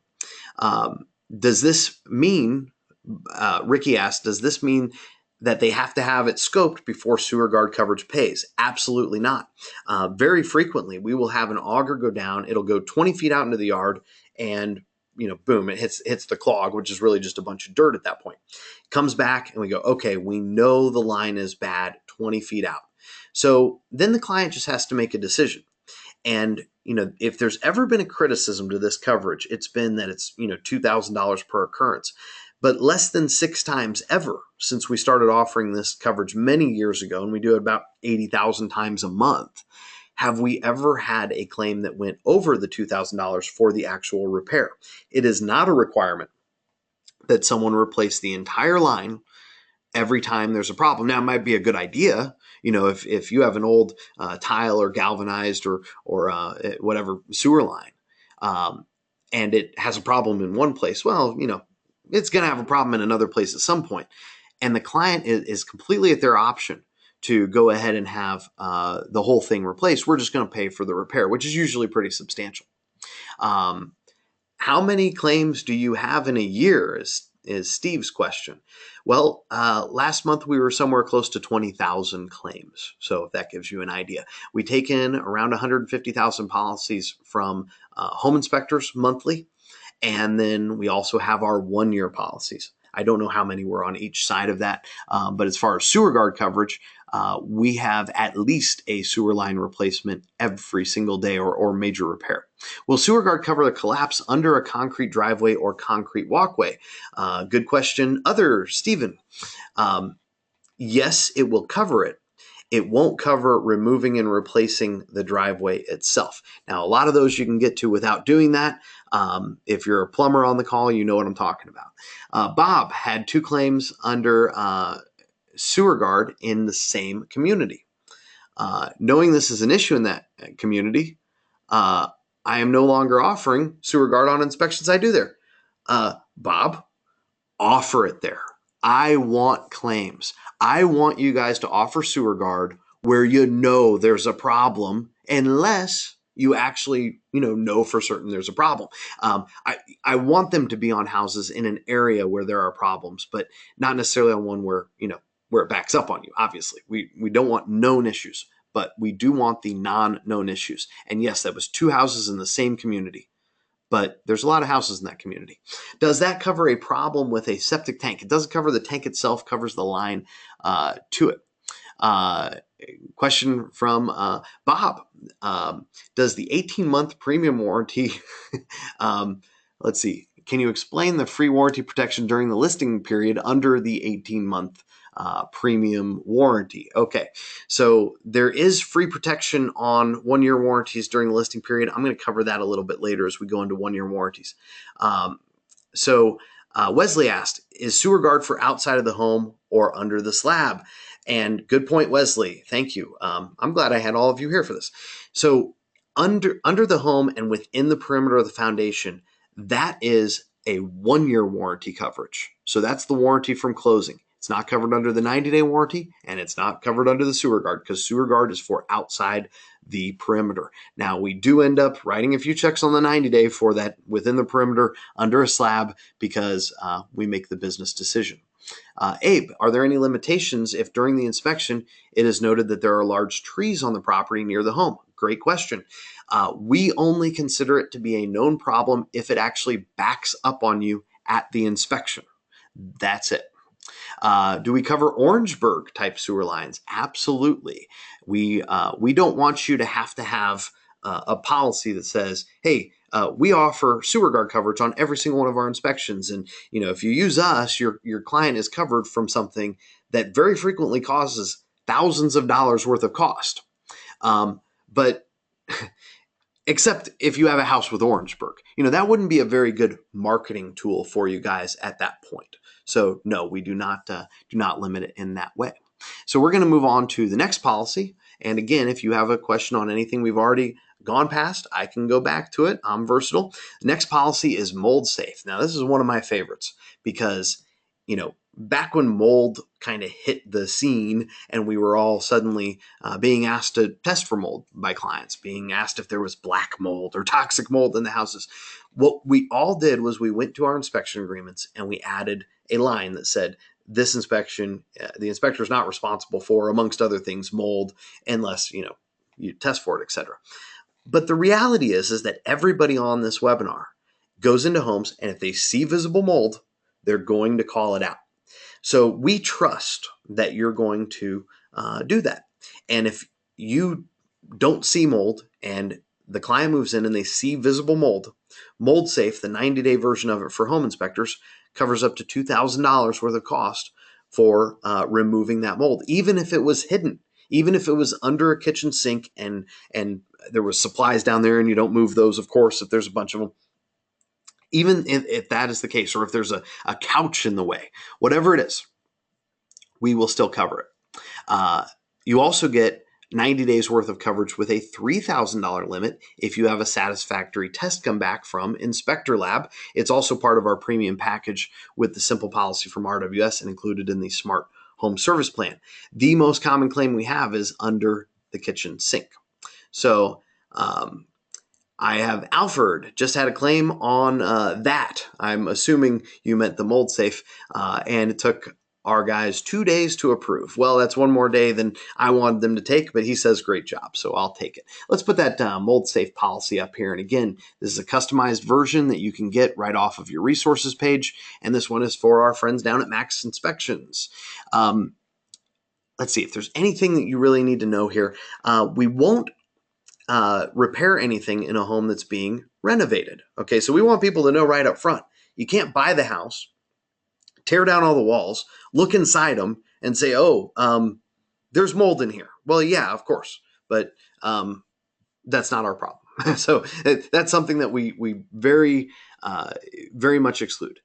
Does this mean, Ricky asked, does this mean that they have to have it scoped before sewer guard coverage pays? Absolutely not. Very frequently, we will have an auger go down. It'll go 20 feet out into the yard, and boom, it hits the clog, which is really just a bunch of dirt at that point. Comes back, and we go, okay, we know the line is bad 20 feet out. So then the client just has to make a decision. And, if there's ever been a criticism to this coverage, it's been that it's, $2,000 per occurrence. But less than 6 times ever since we started offering this coverage many years ago, and we do it about 80,000 times a month, have we ever had a claim that went over the $2,000 for the actual repair. It is not a requirement that someone replace the entire line every time there's a problem. Now, it might be a good idea, if you have an old tile or galvanized or whatever sewer line, and it has a problem in one place, well, it's going to have a problem in another place at some point. And the client is completely at their option to go ahead and have the whole thing replaced. We're just going to pay for the repair, which is usually pretty substantial. How many claims do you have in a year is Steve's question. Well, last month we were somewhere close to 20,000 claims. So if that gives you an idea, we take in around 150,000 policies from home inspectors monthly. And then we also have our 1-year policies. I don't know how many were on each side of that. But as far as sewer guard coverage, we have at least a sewer line replacement every single day or major repair. Will sewer guard cover the collapse under a concrete driveway or concrete walkway? Good question. Stephen. Yes, it will cover it. It won't cover removing and replacing the driveway itself. Now, a lot of those you can get to without doing that. If you're a plumber on the call, you know what I'm talking about. Bob had 2 claims under sewer guard in the same community. Knowing this is an issue in that community, I am no longer offering sewer guard on inspections I do there. Bob, offer it there. I want claims. I want you guys to offer sewer guard where there's a problem, unless you actually, know for certain there's a problem. I want them to be on houses in an area where there are problems, but not necessarily on one where, where it backs up on you. Obviously, we don't want known issues, but we do want the non-known issues. And yes, that was 2 houses in the same community, but there's a lot of houses in that community. Does that cover a problem with a septic tank? It doesn't cover the tank itself, covers the line to it. Question from Bob. Does the 18-month premium warranty, let's see, can you explain the free warranty protection during the listing period under the 18-month premium warranty? Okay, so there is free protection on 1-year warranties during the listing period. I'm going to cover that a little bit later as we go into 1-year warranties. Wesley asked, is sewer guard for outside of the home or under the slab? And good point, Wesley. Thank you. I'm glad I had all of you here for this. So under the home and within the perimeter of the foundation, that is a 1-year warranty coverage. So that's the warranty from closing. It's not covered under the 90-day warranty, and it's not covered under the sewer guard, because sewer guard is for outside the perimeter. Now, we do end up writing a few checks on the 90-day for that within the perimeter under a slab, because we make the business decision. Abe, are there any limitations if during the inspection it is noted that there are large trees on the property near the home? Great question. We only consider it to be a known problem if it actually backs up on you at the inspection. That's it. Do we cover Orangeburg type sewer lines? Absolutely. We don't want you to have a policy that says, hey, we offer sewer guard coverage on every single one of our inspections. And, if you use us, your client is covered from something that very frequently causes thousands of dollars worth of cost. But except if you have a house with Orangeburg, that wouldn't be a very good marketing tool for you guys at that point. So no, we do not limit it in that way. So we're going to move on to the next policy. And again, if you have a question on anything we've already gone past, I can go back to it. I'm versatile. The next policy is mold safe. Now, this is one of my favorites because, back when mold kind of hit the scene and we were all suddenly being asked to test for mold by clients, being asked if there was black mold or toxic mold in the houses, what we all did was we went to our inspection agreements and we added a line that said, this inspection, the inspector is not responsible for, amongst other things, mold, unless, you test for it, etc. But the reality is that everybody on this webinar goes into homes, and if they see visible mold, they're going to call it out. So we trust that you're going to do that. And if you don't see mold and the client moves in and they see visible mold, Mold Safe, the 90-day version of it for home inspectors, covers up to $2,000 worth of cost for removing that mold, even if it was hidden, even if it was under a kitchen sink and there was supplies down there and you don't move those, of course, if there's a bunch of them. Even if that is the case, or if there's a couch in the way, whatever it is, we will still cover it. You also get 90 days worth of coverage with a $3,000 limit if you have a satisfactory test come back from Inspector Lab. It's also part of our premium package with the simple policy from RWS and included in the Smart Home Service Plan. The most common claim we have is under the kitchen sink. So I have Alfred just had a claim on that. I'm assuming you meant the mold safe, and it took our guys 2 days to approve. Well, that's one more day than I wanted them to take, but he says great job, so I'll take it. Let's put that mold safe policy up here. And again, this is a customized version that you can get right off of your resources page, and this one is for our friends down at Max Inspections. Let's see if there's anything that you really need to know here. We won't repair anything in a home that's being renovated. Okay, so we want people to know right up front. You can't buy the house, tear down all the walls, look inside them, and say, oh, there's mold in here. Well, yeah, of course, but that's not our problem. So that's something that we very, very much exclude.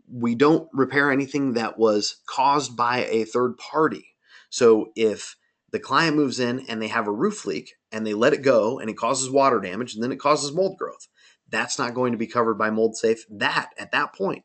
We don't repair anything that was caused by a third party. So if the client moves in and they have a roof leak and they let it go and it causes water damage and then it causes mold growth, that's not going to be covered by Mold Safe. That, at that point,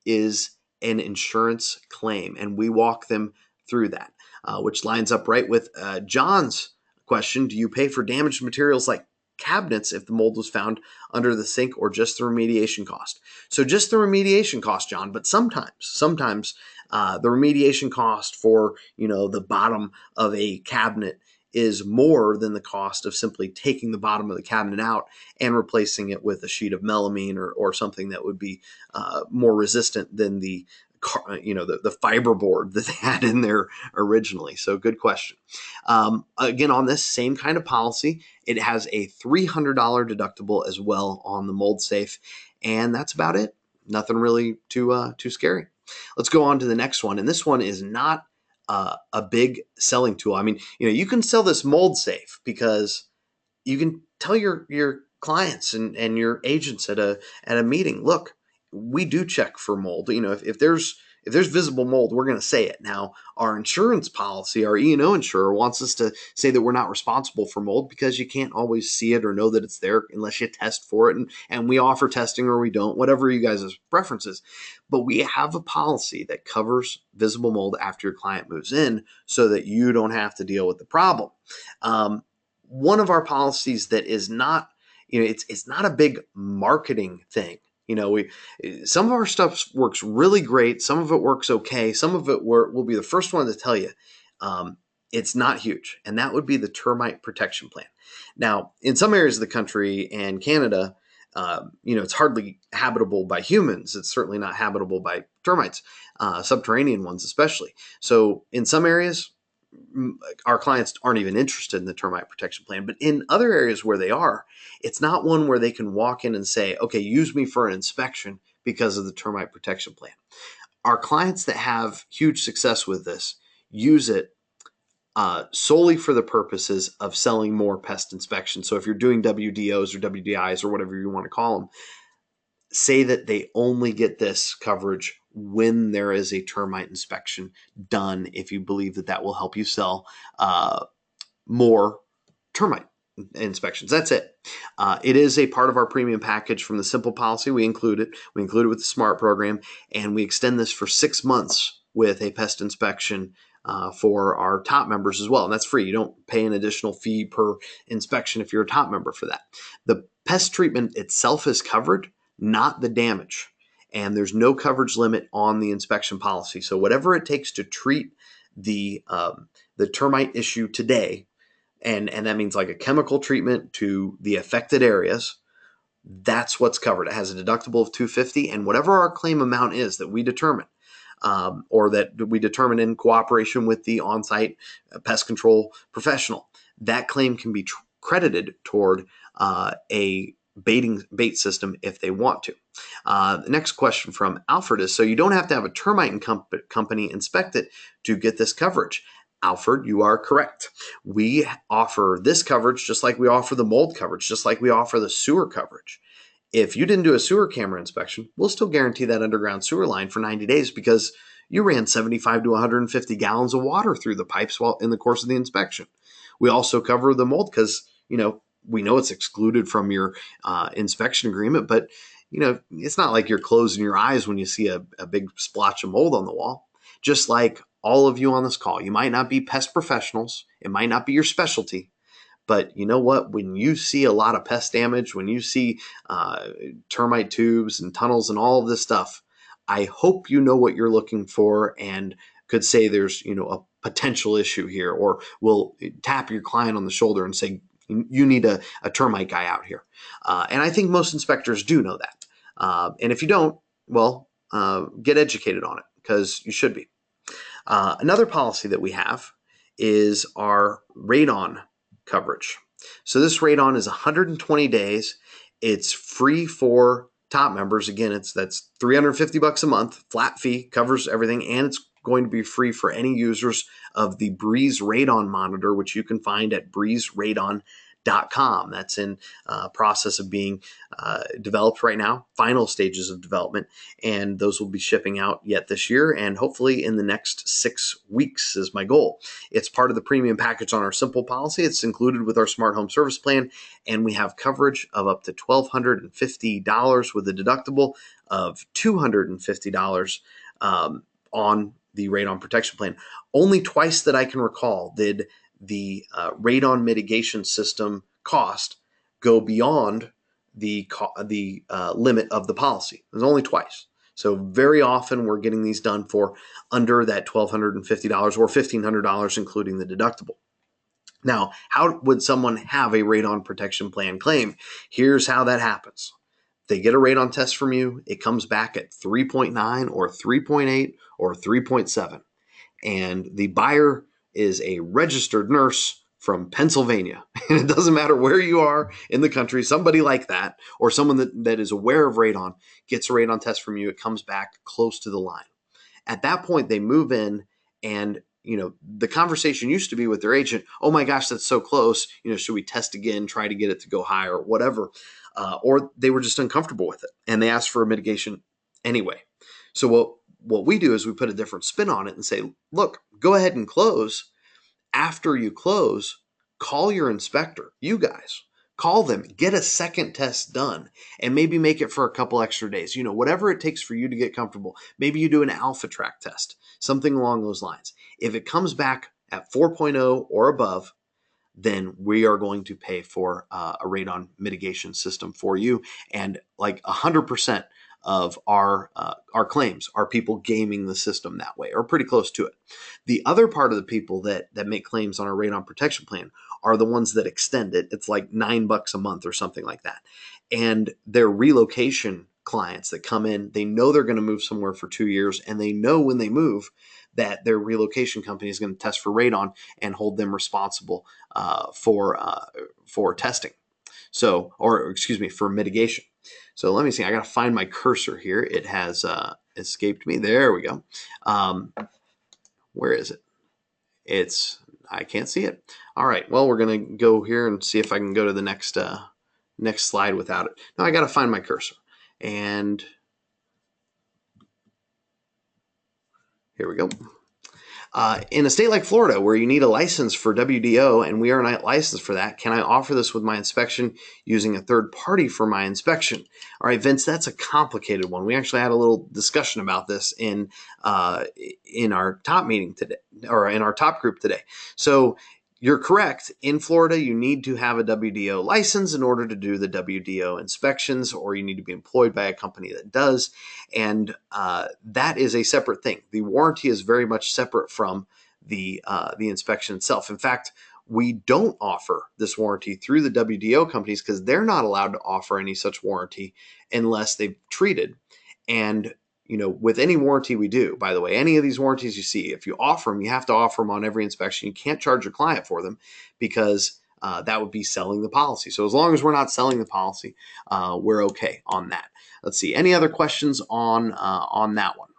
is an insurance claim, and we walk them through that, which lines up right with John's question. Do you pay for damaged materials like cabinets if the mold was found under the sink, or just the remediation cost. So just the remediation cost, John, but sometimes the remediation cost for, the bottom of a cabinet is more than the cost of simply taking the bottom of the cabinet out and replacing it with a sheet of melamine, or something that would be more resistant than the fiberboard that they had in there originally. So good question. Again, on this same kind of policy, it has a $300 deductible as well on the mold safe, and that's about it. Nothing really too scary. Let's go on to the next one, and this one is not a big selling tool. I mean, you can sell this mold safe because you can tell your clients and your agents at a meeting, look, we do check for mold. If there's visible mold, we're going to say it. Now, our insurance policy, our E&O insurer wants us to say that we're not responsible for mold because you can't always see it or know that it's there unless you test for it. And we offer testing or we don't, whatever you guys' preferences. But we have a policy that covers visible mold after your client moves in so that you don't have to deal with the problem. One of our policies that is not, it's not a big marketing thing. Some of our stuff works really great. Some of it works okay. Some of it will be the first one to tell you it's not huge, and that would be the termite protection plan. Now, in some areas of the country and Canada, it's hardly habitable by humans. It's certainly not habitable by termites, subterranean ones especially. So in some areas, our clients aren't even interested in the termite protection plan. But in other areas where they are, it's not one where they can walk in and say, okay, use me for an inspection because of the termite protection plan. Our clients that have huge success with this use it solely for the purposes of selling more pest inspections. So if you're doing WDOs or WDIs or whatever you want to call them, say that they only get this coverage when there is a termite inspection done, if you believe that will help you sell more termite inspections. That's it. It is a part of our premium package from the Simple policy. We include it. We include it with the SMART program, and we extend this for 6 months with a pest inspection for our top members as well. And that's free. You don't pay an additional fee per inspection if you're a top member for that. The pest treatment itself is covered, not the damage. And there's no coverage limit on the inspection policy. So whatever it takes to treat the termite issue today, and that means like a chemical treatment to the affected areas, that's what's covered. It has a deductible of $250, and whatever our claim amount is that we determine, or that we determine in cooperation with the on-site pest control professional, that claim can be credited toward a bait system if they want to. The next question from Alfred is, so you don't have to have a termite company inspect it to get this coverage. Alfred, you are correct. We offer this coverage just like we offer the mold coverage, just like we offer the sewer coverage. If you didn't do a sewer camera inspection, we'll still guarantee that underground sewer line for 90 days because you ran 75 to 150 gallons of water through the pipes while in the course of the inspection. We also cover the mold because, we know it's excluded from your inspection agreement, but it's not like you're closing your eyes when you see a big splotch of mold on the wall. Just like all of you on this call, you might not be pest professionals. It might not be your specialty. But you know what? When you see a lot of pest damage, when you see termite tubes and tunnels and all of this stuff, I hope you know what you're looking for and could say there's, a potential issue here, or will tap your client on the shoulder and say, you need a termite guy out here. And I think most inspectors do know that. And if you don't, well, get educated on it because you should be. Another policy that we have is our radon coverage. So this radon is 120 days. It's free for top members. Again, that's $350 a month, flat fee, covers everything, and it's going to be free for any users of the Breeze Radon Monitor, which you can find at breezeradon.com. That's in process of being developed right now, final stages of development, and those will be shipping out yet this year, and hopefully in the next 6 weeks is my goal. It's part of the premium package on our Simple policy. It's included with our Smart Home Service Plan, and we have coverage of up to $1,250 with a deductible of $250 on the radon protection plan. Only twice that I can recall did the radon mitigation system cost go beyond the limit of the policy. There's only twice. So very often we're getting these done for under that $1,250 or $1,500, including the deductible. Now, how would someone have a radon protection plan claim? Here's how that happens. They get a radon test from you. It comes back at 3.9 or 3.8 or 3.7. And the buyer is a registered nurse from Pennsylvania. And it doesn't matter where you are in the country, somebody like that, or someone that is aware of radon, gets a radon test from you. It comes back close to the line. At that point, they move in, and the conversation used to be with their agent, oh my gosh, that's so close. Should we test again, try to get it to go higher, whatever. Or they were just uncomfortable with it, and they asked for a mitigation anyway. So what we do is we put a different spin on it and say, look, go ahead and close. After you close, call your inspector. You guys, call them, get a second test done, and maybe make it for a couple extra days. Whatever it takes for you to get comfortable. Maybe you do an alpha track test, something along those lines. If it comes back at 4.0 or above, then we are going to pay for a radon mitigation system for you. And like 100% of our claims are people gaming the system that way, or pretty close to it. The other part of the people that make claims on our radon protection plan are the ones that extend it. It's like $9 a month or something like that. And their relocation clients that come in, they know they're going to move somewhere for 2 years, and they know when they move that their relocation company is going to test for radon and hold them responsible for testing. So, or excuse me, for mitigation. So let me see. I got to find my cursor here. It has escaped me. There we go. Where is it? I can't see it. All right. Well, we're going to go here and see if I can go to the next slide without it. Now I got to find my cursor. And here we go. In a state like Florida, where you need a license for WDO and we are not licensed for that, can I offer this with my inspection using a third party for my inspection? All right, Vince, that's a complicated one. We actually had a little discussion about this in our top meeting today, or in our top group today. So you're correct. In Florida, you need to have a WDO license in order to do the WDO inspections, or you need to be employed by a company that does. And that is a separate thing. The warranty is very much separate from the inspection itself. In fact, we don't offer this warranty through the WDO companies because they're not allowed to offer any such warranty unless they've treated. And with any warranty we do, by the way, any of these warranties you see, if you offer them, you have to offer them on every inspection. You can't charge your client for them because that would be selling the policy. So as long as we're not selling the policy, we're okay on that. Let's see. Any other questions on that one?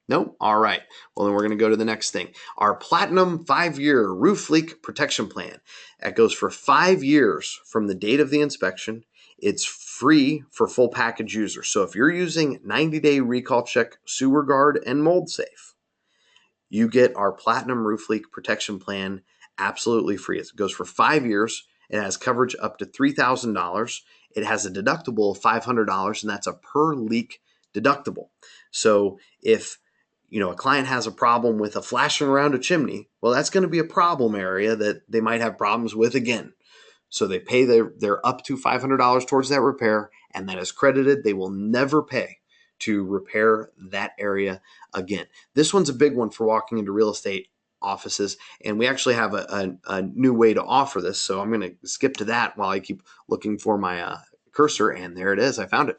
No? All right. Well, then we're going to go to the next thing. Our Platinum 5-year roof leak protection plan. That goes for 5 years from the date of the inspection. It's free for full package users. So if you're using 90-day recall check, sewer guard, and mold safe, you get our Platinum roof leak protection plan absolutely free. It goes for 5 years. It has coverage up to $3,000. It has a deductible of $500, and that's a per leak deductible. So if a client has a problem with a flashing around a chimney, well, that's going to be a problem area that they might have problems with again. So they pay their up to $500 towards that repair, and that is credited. They will never pay to repair that area again. This one's a big one for walking into real estate offices, and we actually have a new way to offer this. So I'm going to skip to that while I keep looking for my cursor, and there it is. I found it.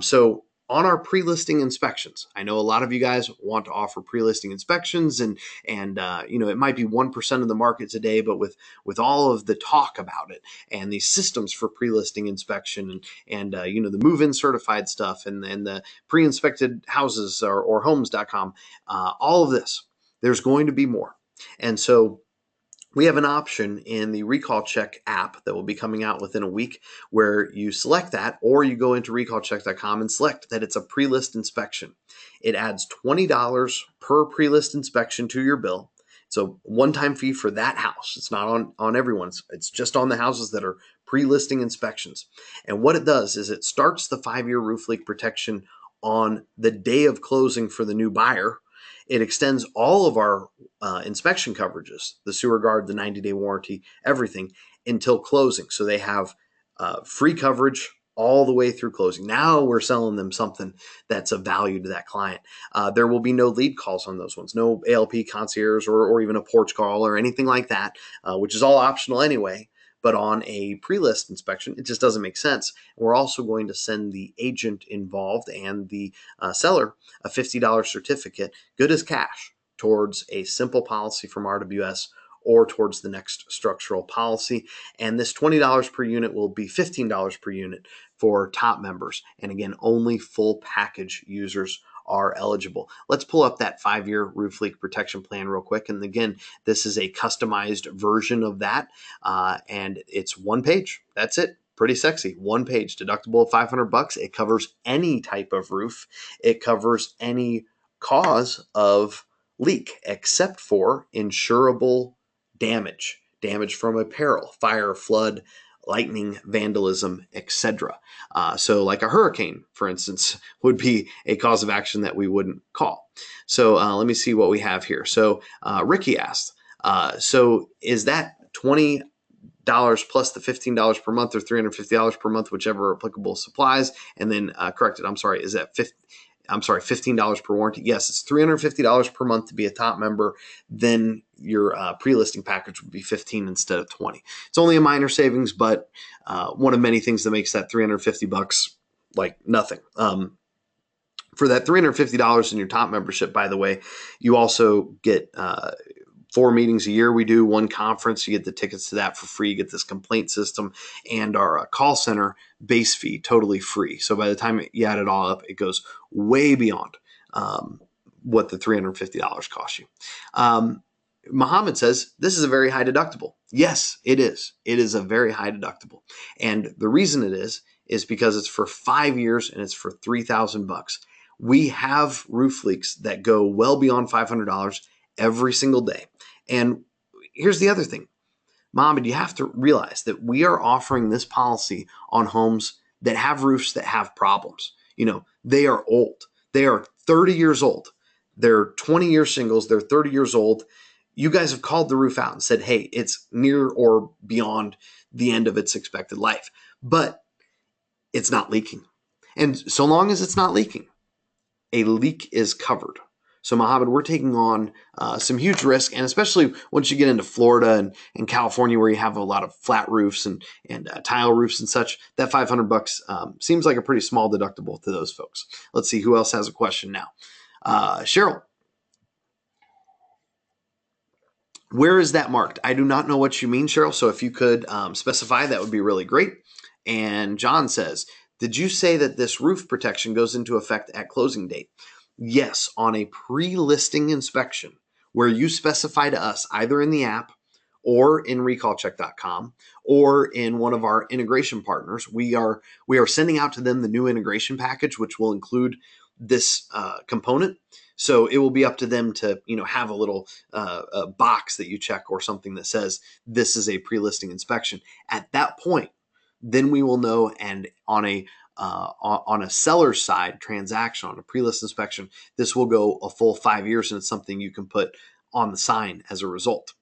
So on our pre-listing inspections, I know a lot of you guys want to offer pre-listing inspections, and it might be 1% of the market today, but with all of the talk about it and these systems for pre-listing inspection and the move-in certified stuff and the pre-inspected houses or homes.com, all of this, there's going to be more. And so we have an option in the Recall Check app that will be coming out within a week where you select that, or you go into recallcheck.com and select that it's a pre-list inspection. It adds $20 per pre-list inspection to your bill. It's a one-time fee for that house. It's not on everyone's. It's just on the houses that are pre-listing inspections. And what it does is it starts the 5-year roof leak protection on the day of closing for the new buyer. It extends all of our inspection coverages, the sewer guard, the 90-day warranty, everything. until closing. So they have free coverage all the way through closing. Now we're selling them something that's of value to that client. There will be no lead calls on those ones, no ALP concierge or even a porch call or anything like that, which is all optional anyway. But on a pre-list inspection, it just doesn't make sense. We're also going to send the agent involved and the seller a $50 certificate, good as cash, towards a simple policy from RWS or towards the next structural policy. And this $20 per unit will be $15 per unit for top members. And again, only full package users are eligible. Let's pull up that 5-year roof leak protection plan real quick. And again, this is a customized version of that. And it's one page. That's it. Pretty sexy. One page, deductible of $500. It covers any type of roof. It covers any cause of leak except for insurable damage from a peril, fire, flood, lightning, vandalism, etc. So like a hurricane, for instance, would be a cause of action that we wouldn't call. So let me see what we have here. So Ricky asked, so is that $20 plus the $15 per month or $350 per month, whichever applicable supplies? And then corrected, I'm sorry, is that $15 per warranty? Yes, it's $350 per month to be a top member. Then your pre-listing package would be $15 instead of $20. It's only a minor savings, but one of many things that makes that $350 like nothing. For that $350 in your top membership, by the way, you also get 4 meetings a year. We do 1 conference. You get the tickets to that for free. You get this complaint system and our call center base fee totally free. So by the time you add it all up, it goes way beyond what the $350 costs you. Muhammad says, this is a very high deductible. Yes, it is. It is a very high deductible. And the reason it is because it's for 5 years and it's for $3,000. We have roof leaks that go well beyond $500 every single day. And here's the other thing, Mohammed, you have to realize that we are offering this policy on homes that have roofs that have problems. You know, they are old. They are 30 years old. They're 20-year shingles. They're 30 years old. You guys have called the roof out and said, hey, it's near or beyond the end of its expected life, but it's not leaking. And so long as it's not leaking, a leak is covered. So Mohammed, we're taking on some huge risk, and especially once you get into Florida and California, where you have a lot of flat roofs and tile roofs and such, that $500 seems like a pretty small deductible to those folks. Let's see who else has a question now. Cheryl, where is that marked? I do not know what you mean, Cheryl. So if you could specify, that would be really great. And John says, did you say that this roof protection goes into effect at closing date? Yes, on a pre-listing inspection where you specify to us either in the app or in recallcheck.com or in one of our integration partners, we are sending out to them the new integration package, which will include this component. So it will be up to them to, have a little a box that you check or something that says this is a pre-listing inspection. At that point, then we will know, and on a seller's side transaction, on a pre-list inspection, this will go a full 5 years, and it's something you can put on the sign as a result.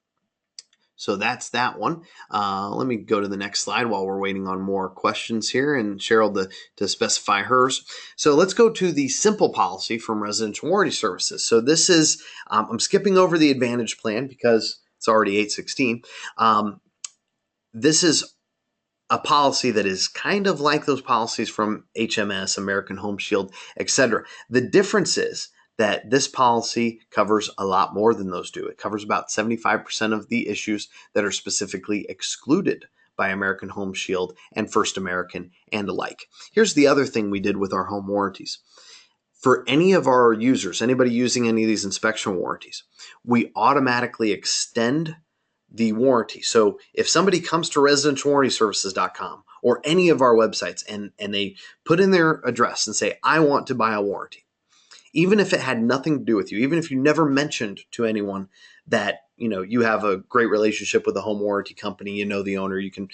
So that's that one. Let me go to the next slide while we're waiting on more questions here and Cheryl to specify hers. So let's go to the simple policy from Residential Warranty Services. So this is, I'm skipping over the Advantage plan because it's already 816. This is a policy that is kind of like those policies from HMS, American Home Shield, etc. The difference is that this policy covers a lot more than those do. It covers about 75% of the issues that are specifically excluded by American Home Shield and First American and alike. Here's the other thing we did with our home warranties. For any of our users, anybody using any of these inspection warranties, we automatically extend the warranty. So if somebody comes to residentialwarrantyservices.com or any of our websites and they put in their address and say, I want to buy a warranty, even if it had nothing to do with you, even if you never mentioned to anyone that, you have a great relationship with a home warranty company, the owner, you can,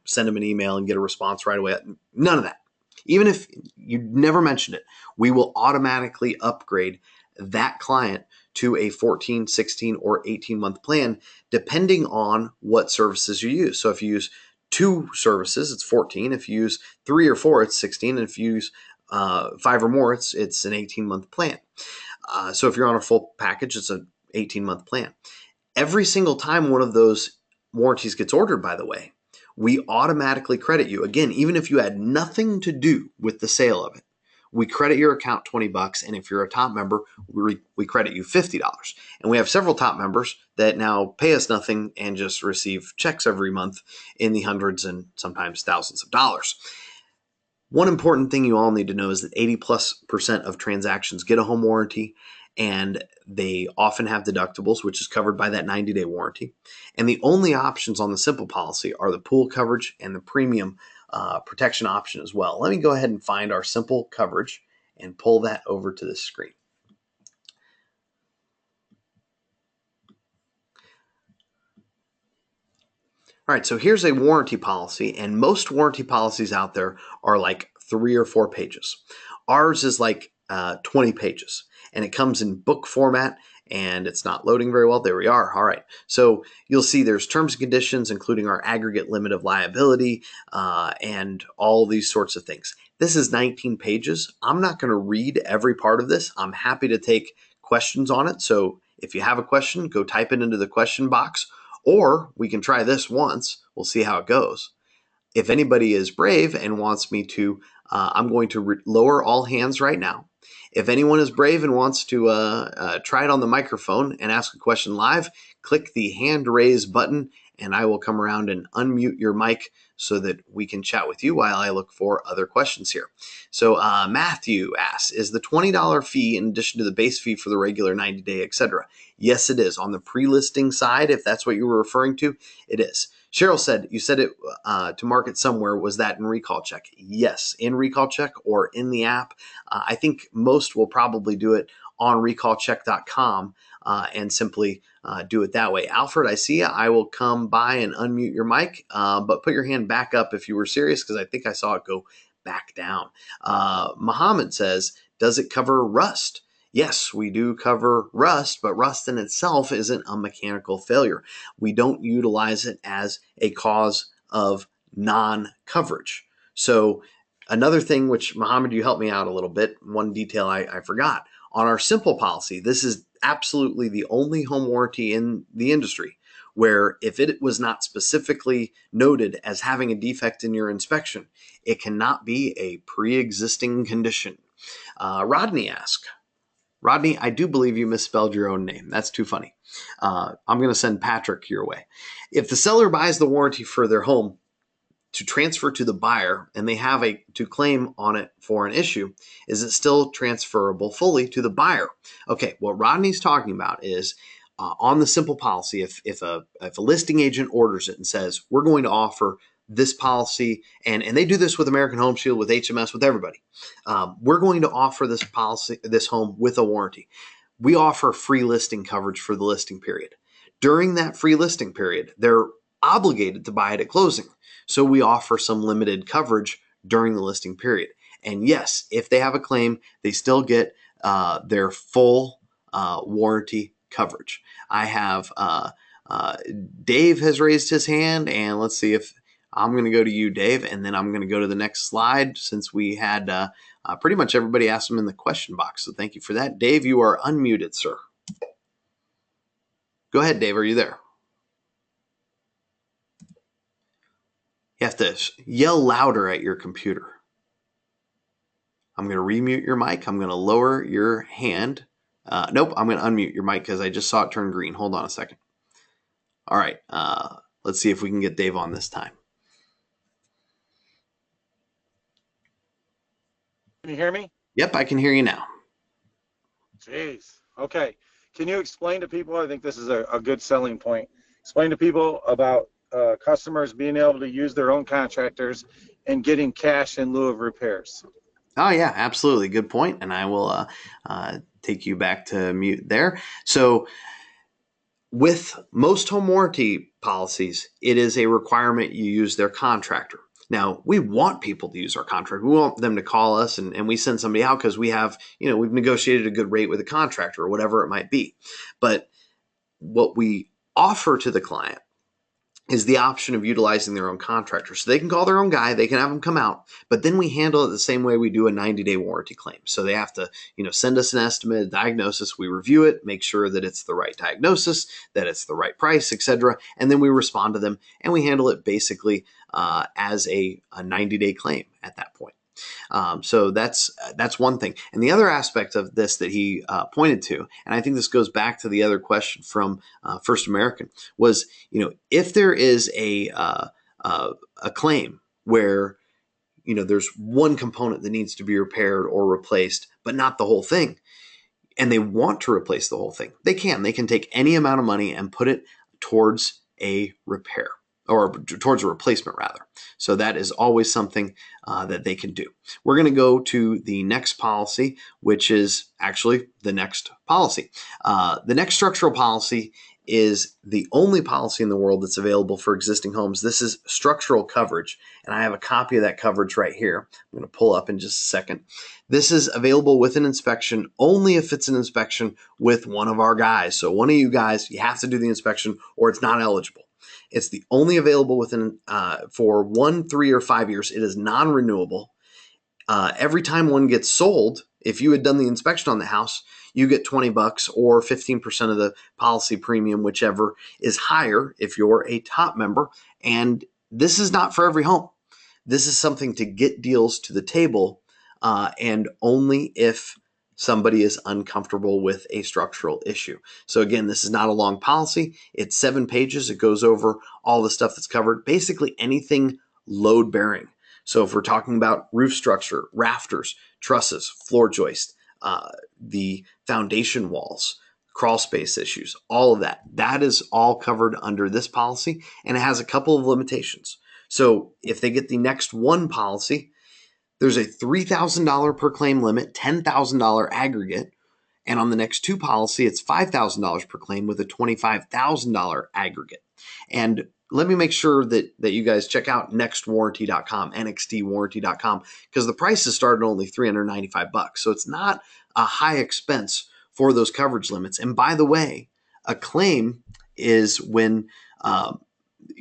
send them an email and get a response right away. None of that. Even if you never mentioned it, we will automatically upgrade that client to a 14, 16, or 18-month plan, depending on what services you use. So if you use 2 services, it's 14. If you use 3 or 4, it's 16. And if you use 5 or more, it's an 18-month plan. So if you're on a full package, it's an 18-month plan. Every single time one of those warranties gets ordered, by the way, we automatically credit you. Again, even if you had nothing to do with the sale of it, we credit your account $20. And if you're a top member, we credit you $50. And we have several top members that now pay us nothing and just receive checks every month in the hundreds and sometimes thousands of dollars. One important thing you all need to know is that 80+% of transactions get a home warranty, and they often have deductibles, which is covered by that 90-day warranty. And the only options on the simple policy are the pool coverage and the premium protection option as well. Let me go ahead and find our simple coverage and pull that over to the screen. All right, so here's a warranty policy, and most warranty policies out there are like 3 or 4 pages. Ours is like 20 pages, and it comes in book format, and it's not loading very well. There we are. All right, so you'll see there's terms and conditions, including our aggregate limit of liability and all these sorts of things. This is 19 pages. I'm not going to read every part of this. I'm happy to take questions on it, so if you have a question, go type it into the question box. Or we can try this once. We'll see how it goes. If anybody is brave and wants me to, I'm going to lower all hands right now. If anyone is brave and wants to try it on the microphone and ask a question live, click the hand raise button and I will come around and unmute your mic so that we can chat with you while I look for other questions here. So Matthew asks, is the $20 fee in addition to the base fee for the regular 90-day, etc.? Yes, it is. On the pre-listing side, if that's what you were referring to, it is. Cheryl said, you said it to mark it somewhere. Was that in Recall Check? Yes, in Recall Check or in the app. I think most will probably do it on recallcheck.com and simply do it that way. Alfred, I see you. I will come by and unmute your mic, but put your hand back up if you were serious, because I think I saw it go back down. Muhammad says, does it cover rust? Yes, we do cover rust, but rust in itself isn't a mechanical failure. We don't utilize it as a cause of non-coverage. So another thing, which Muhammad, you helped me out a little bit, one detail I forgot. On our simple policy, this is absolutely the only home warranty in the industry where if it was not specifically noted as having a defect in your inspection, it cannot be a pre-existing condition. Rodney asked, Rodney, I do believe you misspelled your own name. That's too funny. I'm going to send Patrick your way. If the seller buys the warranty for their home to transfer to the buyer and they have to claim on it for an issue, is it still transferable fully to the buyer? Okay, what Rodney's talking about is on the simple policy, if a listing agent orders it and says, we're going to offer this policy, and they do this with American Home Shield, with HMS, with everybody. We're going to offer this policy, this home with a warranty. We offer free listing coverage for the listing period. During that free listing period, they're obligated to buy it at closing. So we offer some limited coverage during the listing period. And yes, if they have a claim, they still get their full warranty coverage. I have Dave has raised his hand, and let's see if I'm going to go to you, Dave, and then I'm going to go to the next slide since we had pretty much everybody asked them in the question box. So thank you for that. Dave, you are unmuted, sir. Go ahead, Dave. Are you there? You have to yell louder at your computer. I'm going to remute your mic. I'm going to lower your hand. Nope, I'm going to unmute your mic because I just saw it turn green. Hold on a second. All right, let's see if we can get Dave on this time. Can you hear me? Yep, I can hear you now. Jeez. Okay. Can you explain to people, I think this is a good selling point, explain to people about customers being able to use their own contractors and getting cash in lieu of repairs? Oh, yeah, absolutely. Good point. And I will take you back to mute there. So with most home warranty policies, it is a requirement you use their contractor. Now, we want people to use our contract. We want them to call us, and we send somebody out because we have, we've negotiated a good rate with a contractor or whatever it might be. But what we offer to the client is the option of utilizing their own contractor. So they can call their own guy, they can have them come out, but then we handle it the same way we do a 90-day warranty claim. So they have to, send us an estimate, a diagnosis, we review it, make sure that it's the right diagnosis, that it's the right price, etc. And then we respond to them and we handle it basically as a 90-day claim at that point. So that's one thing. And the other aspect of this that he pointed to, and I think this goes back to the other question from First American, was if there is a claim where there's one component that needs to be repaired or replaced, but not the whole thing, and they want to replace the whole thing, they can take any amount of money and put it towards a repair, or towards a replacement rather. So that is always something that they can do. We're going to go to the next policy, which is actually the next policy. The next structural policy is the only policy in the world that's available for existing homes. This is structural coverage, and I have a copy of that coverage right here. I'm going to pull up in just a second. This is available with an inspection only if it's an inspection with one of our guys. So one of you guys, you have to do the inspection or it's not eligible. It's the only available within for 1, 3, or 5 years. It is non-renewable. Every time one gets sold, if you had done the inspection on the house, you get $20 or 15% of the policy premium, whichever is higher if you're a top member. And this is not for every home. This is something to get deals to the table, and only if somebody is uncomfortable with a structural issue. So again, this is not a long policy. It's 7 pages. It goes over all the stuff that's covered, basically anything load bearing. So if we're talking about roof structure, rafters, trusses, floor joist, the foundation walls, crawl space issues, all of that, that is all covered under this policy, and it has a couple of limitations. So if they get the next one policy, there's a $3,000 per claim limit, $10,000 aggregate. And on the next 2 policy, it's $5,000 per claim with a $25,000 aggregate. And let me make sure that you guys check out nextwarranty.com, nxtwarranty.com, because the prices start at only $395. So it's not a high expense for those coverage limits. And by the way, a claim is when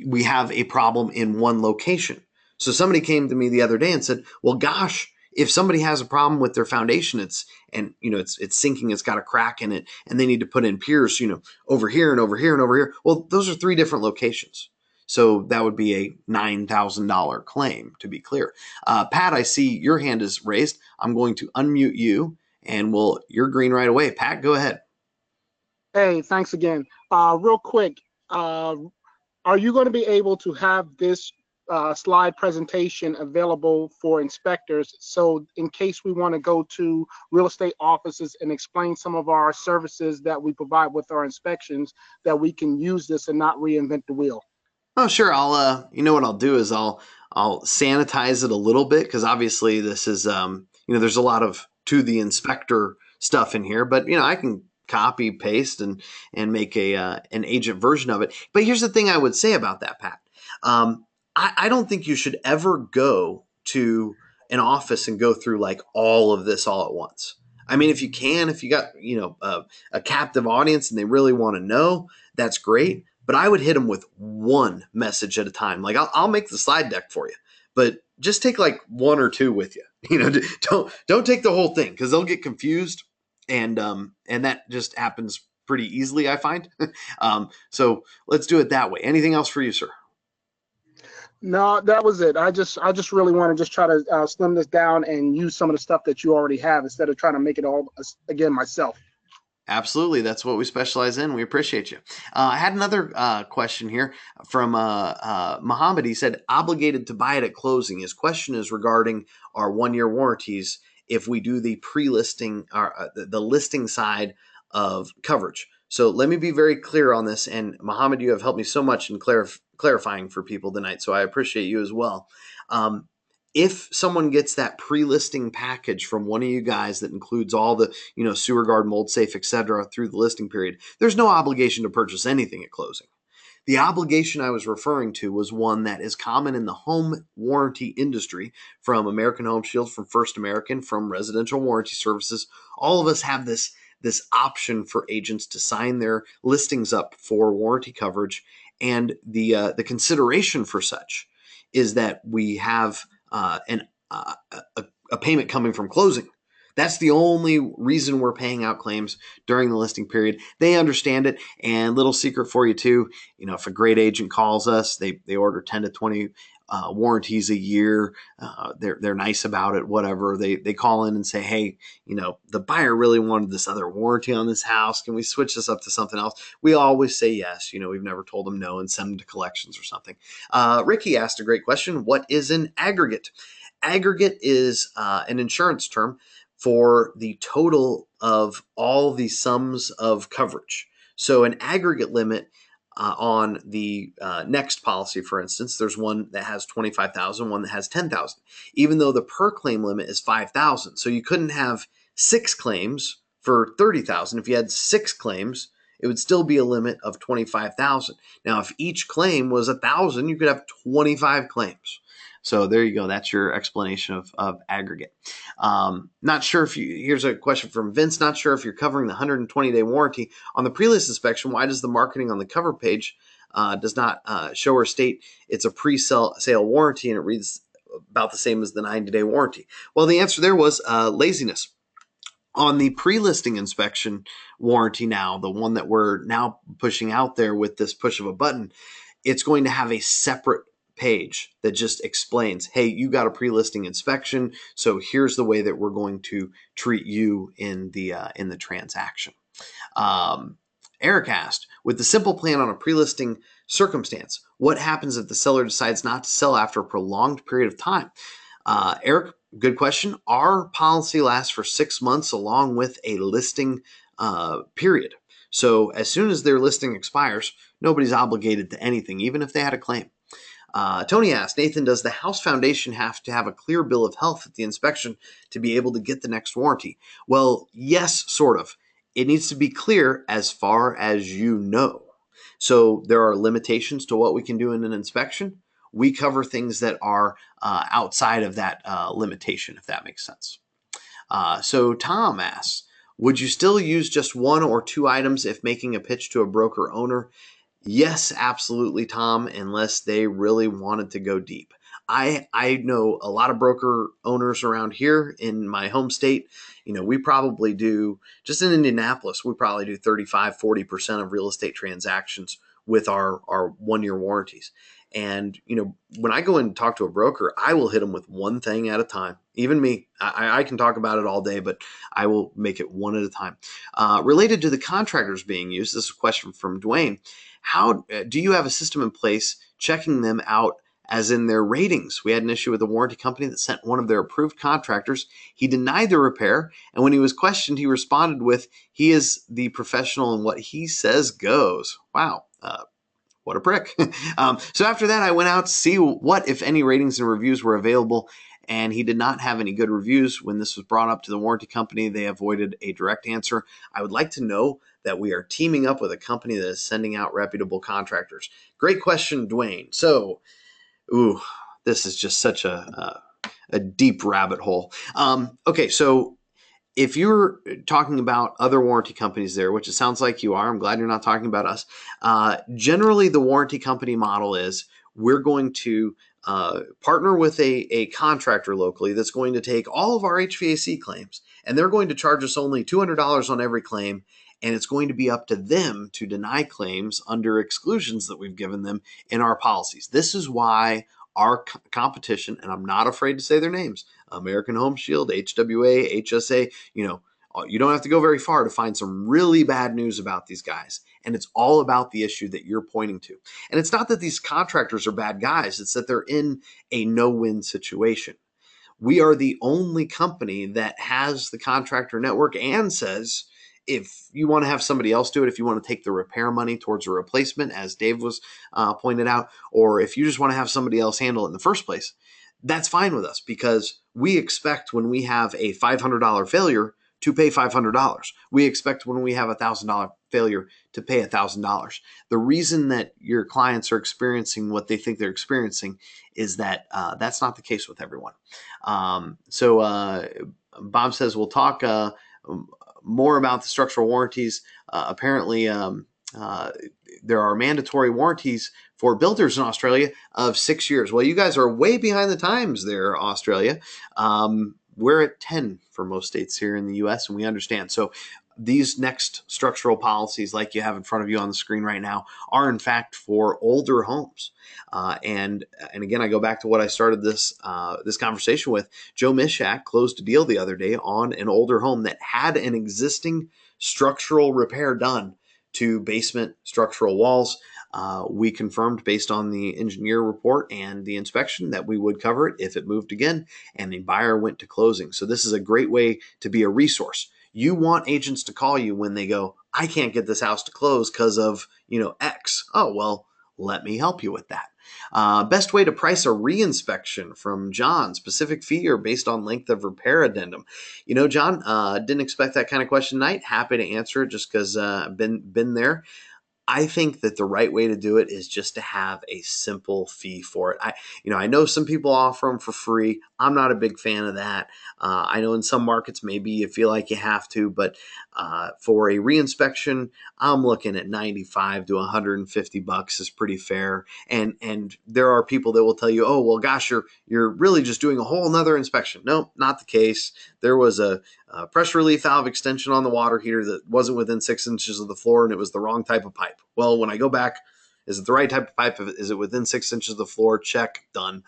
we have a problem in one location. So somebody came to me the other day and said, well, gosh, if somebody has a problem with their foundation, it's sinking, it's got a crack in it, and they need to put in piers, over here and over here and over here. Well, those are 3 different locations. So that would be a $9,000 claim, to be clear. Pat, I see your hand is raised. I'm going to unmute you, and you're green right away. Pat, go ahead. Hey, thanks again. Real quick, are you going to be able to have this slide presentation available for inspectors, so in case we want to go to real estate offices and explain some of our services that we provide with our inspections, that we can use this and not reinvent the wheel? Oh, sure. I'll what I'll do is I'll sanitize it a little bit, because obviously this is there's a lot of to the inspector stuff in here, but I can copy paste and make an agent version of it. But here's the thing I would say about that, Pat. I don't think you should ever go to an office and go through like all of this all at once. I mean, if you got, a captive audience and they really want to know, that's great. But I would hit them with one message at a time. Like I'll make the slide deck for you, but just take like 1 or 2 with you. Don't take the whole thing, because they'll get confused, and that just happens pretty easily, I find. So let's do it that way. Anything else for you, sir? No, that was it. I just really want to just try to slim this down and use some of the stuff that you already have instead of trying to make it all again myself. Absolutely. That's what we specialize in. We appreciate you. I had another question here from Muhammad. He said, obligated to buy it at closing. His question is regarding our 1-year warranties if we do the pre-listing, the listing side of coverage. So let me be very clear on this. And Muhammad, you have helped me so much in clarifying for people tonight, so I appreciate you as well. If someone gets that pre-listing package from one of you guys that includes all the, sewer guard, mold safe, etc., through the listing period, there's no obligation to purchase anything at closing. The obligation I was referring to was one that is common in the home warranty industry, from American Home Shield, from First American, from Residential Warranty Services. All of us have this option for agents to sign their listings up for warranty coverage, and the consideration for such is that we have a payment coming from closing. That's the only reason we're paying out claims during the listing period. They understand it. And little secret for you too, if a great agent calls us, they order 10 to 20 warranties a year. They're nice about it, whatever. They call in and say, hey, the buyer really wanted this other warranty on this house. Can we switch this up to something else? We always say yes. We've never told them no and send them to collections or something. Ricky asked a great question. What is an aggregate? Aggregate is an insurance term for the total of all the sums of coverage. So an aggregate limit on the next policy, for instance, there's one that has 25,000, one that has 10,000, even though the per claim limit is 5,000. So you couldn't have 6 claims for 30,000. If you had 6 claims, it would still be a limit of 25,000. Now, if each claim was 1,000, you could have 25 claims. So there you go. That's your explanation of aggregate. Not sure if here's a question from Vince. Not sure if you're covering the 120-day warranty on the pre-list inspection. Why does the marketing on the cover page does not show or state it's a pre-sale warranty, and it reads about the same as the 90-day warranty? Well, the answer there was laziness. On the pre-listing inspection warranty now, the one that we're now pushing out there with this push of a button, it's going to have a separate page that just explains, hey, you got a pre-listing inspection, so here's the way that we're going to treat you in the transaction. Eric asked, with the simple plan on a pre-listing circumstance, what happens if the seller decides not to sell after a prolonged period of time? Eric, good question. Our policy lasts for 6 months along with a listing period. So as soon as their listing expires, nobody's obligated to anything, even if they had a claim. Tony asked, Nathan, does the house foundation have to have a clear bill of health at the inspection to be able to get the next warranty? Well, yes, sort of. It needs to be clear as far as you know. So there are limitations to what we can do in an inspection. We cover things that are outside of that limitation, if that makes sense. So Tom asks, would you still use just 1 or 2 items if making a pitch to a broker owner? Yes, absolutely, Tom, unless they really wanted to go deep. I know a lot of broker owners around here in my home state. We probably do, just in Indianapolis, we probably do 35, 40% of real estate transactions with our 1-year warranties. And, when I go and talk to a broker, I will hit them with one thing at a time. Even me, I can talk about it all day, but I will make it one at a time. Related to the contractors being used, this is a question from Dwayne. How do you have a system in place checking them out as in their ratings? We had an issue with a warranty company that sent one of their approved contractors. He denied the repair, and when he was questioned, he responded with, he is the professional and what he says goes. Wow. What a prick. So after that, I went out to see what, if any, ratings and reviews were available, and he did not have any good reviews. When this was brought up to the warranty company, they avoided a direct answer. I would like to know that we are teaming up with a company that is sending out reputable contractors. Great question, Dwayne. So, this is just such a deep rabbit hole. Okay, so if you're talking about other warranty companies there, which it sounds like you are, I'm glad you're not talking about us. Generally, the warranty company model is we're going to partner with a contractor locally that's going to take all of our HVAC claims, and they're going to charge us only $200 on every claim, and it's going to be up to them to deny claims under exclusions that we've given them in our policies. This is why our competition, and I'm not afraid to say their names, American Home Shield, HWA, HSA, you don't have to go very far to find some really bad news about these guys. And it's all about the issue that you're pointing to. And it's not that these contractors are bad guys. It's that they're in a no-win situation. We are the only company that has the contractor network and says, if you want to have somebody else do it, if you want to take the repair money towards a replacement, as Dave was pointed out, or if you just want to have somebody else handle it in the first place, that's fine with us, because we expect when we have a $500 failure to pay $500. We expect when we have $1,000 failure to pay $1,000. The reason that your clients are experiencing what they think they're experiencing is that that's not the case with everyone. So Bob says we'll talk more about the structural warranties. Apparently, there are mandatory warranties for builders in Australia of 6 years. Well, you guys are way behind the times there, Australia. We're at 10 for most states here in the U.S., and we understand. So these next structural policies, like you have in front of you on the screen right now, are in fact for older homes. And again, I go back to what I started this conversation with. Joe Mishak closed a deal the other day on an older home that had an existing structural repair done to basement structural walls. We confirmed based on the engineer report and the inspection that we would cover it if it moved again, and the buyer went to closing. So this is a great way to be a resource. You want agents to call you when they go, I can't get this house to close because of, X. Oh, well, let me help you with that. Best way to price a reinspection from John, specific fee or based on length of repair addendum. John, didn't expect that kind of question tonight. Happy to answer it just because I've been there. I think that the right way to do it is just to have a simple fee for it. I know some people offer them for free. I'm not a big fan of that. I know in some markets maybe you feel like you have to, but for a reinspection, I'm looking at $95 to $150 is pretty fair. And there are people that will tell you, oh, well, gosh, you're really just doing a whole nother inspection. No, not the case. There was a pressure relief valve extension on the water heater that wasn't within 6 inches of the floor, and it was the wrong type of pipe. Well, when I go back, is it the right type of pipe? Is it within 6 inches of the floor? Check, done.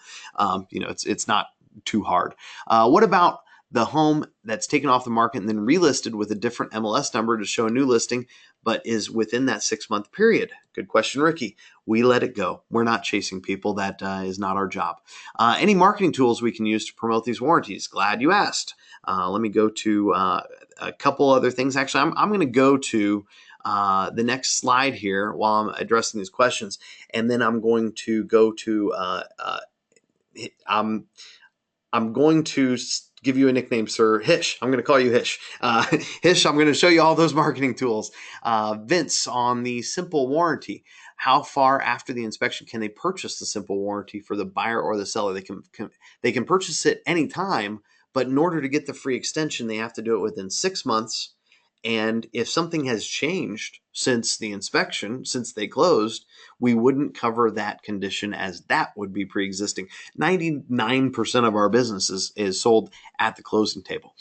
It's not too hard. What about the home that's taken off the market and then relisted with a different MLS number to show a new listing, but is within that 6-month period? Good question, Ricky. We let it go. We're not chasing people. That is not our job. Any marketing tools we can use to promote these warranties? Glad you asked. Let me go to a couple other things. Actually, I'm going to go to the next slide here while I'm addressing these questions, and then I'm going to go to I'm going to give you a nickname, sir. Hish. I'm going to call you Hish. Hish, I'm going to show you all those marketing tools. Vince, on the simple warranty, how far after the inspection can they purchase the simple warranty for the buyer or the seller? They can purchase it anytime, but in order to get the free extension, they have to do it within 6 months. And if something has changed since the inspection, since they closed, we wouldn't cover that condition as that would be pre-existing. 99% of our business is sold at the closing table.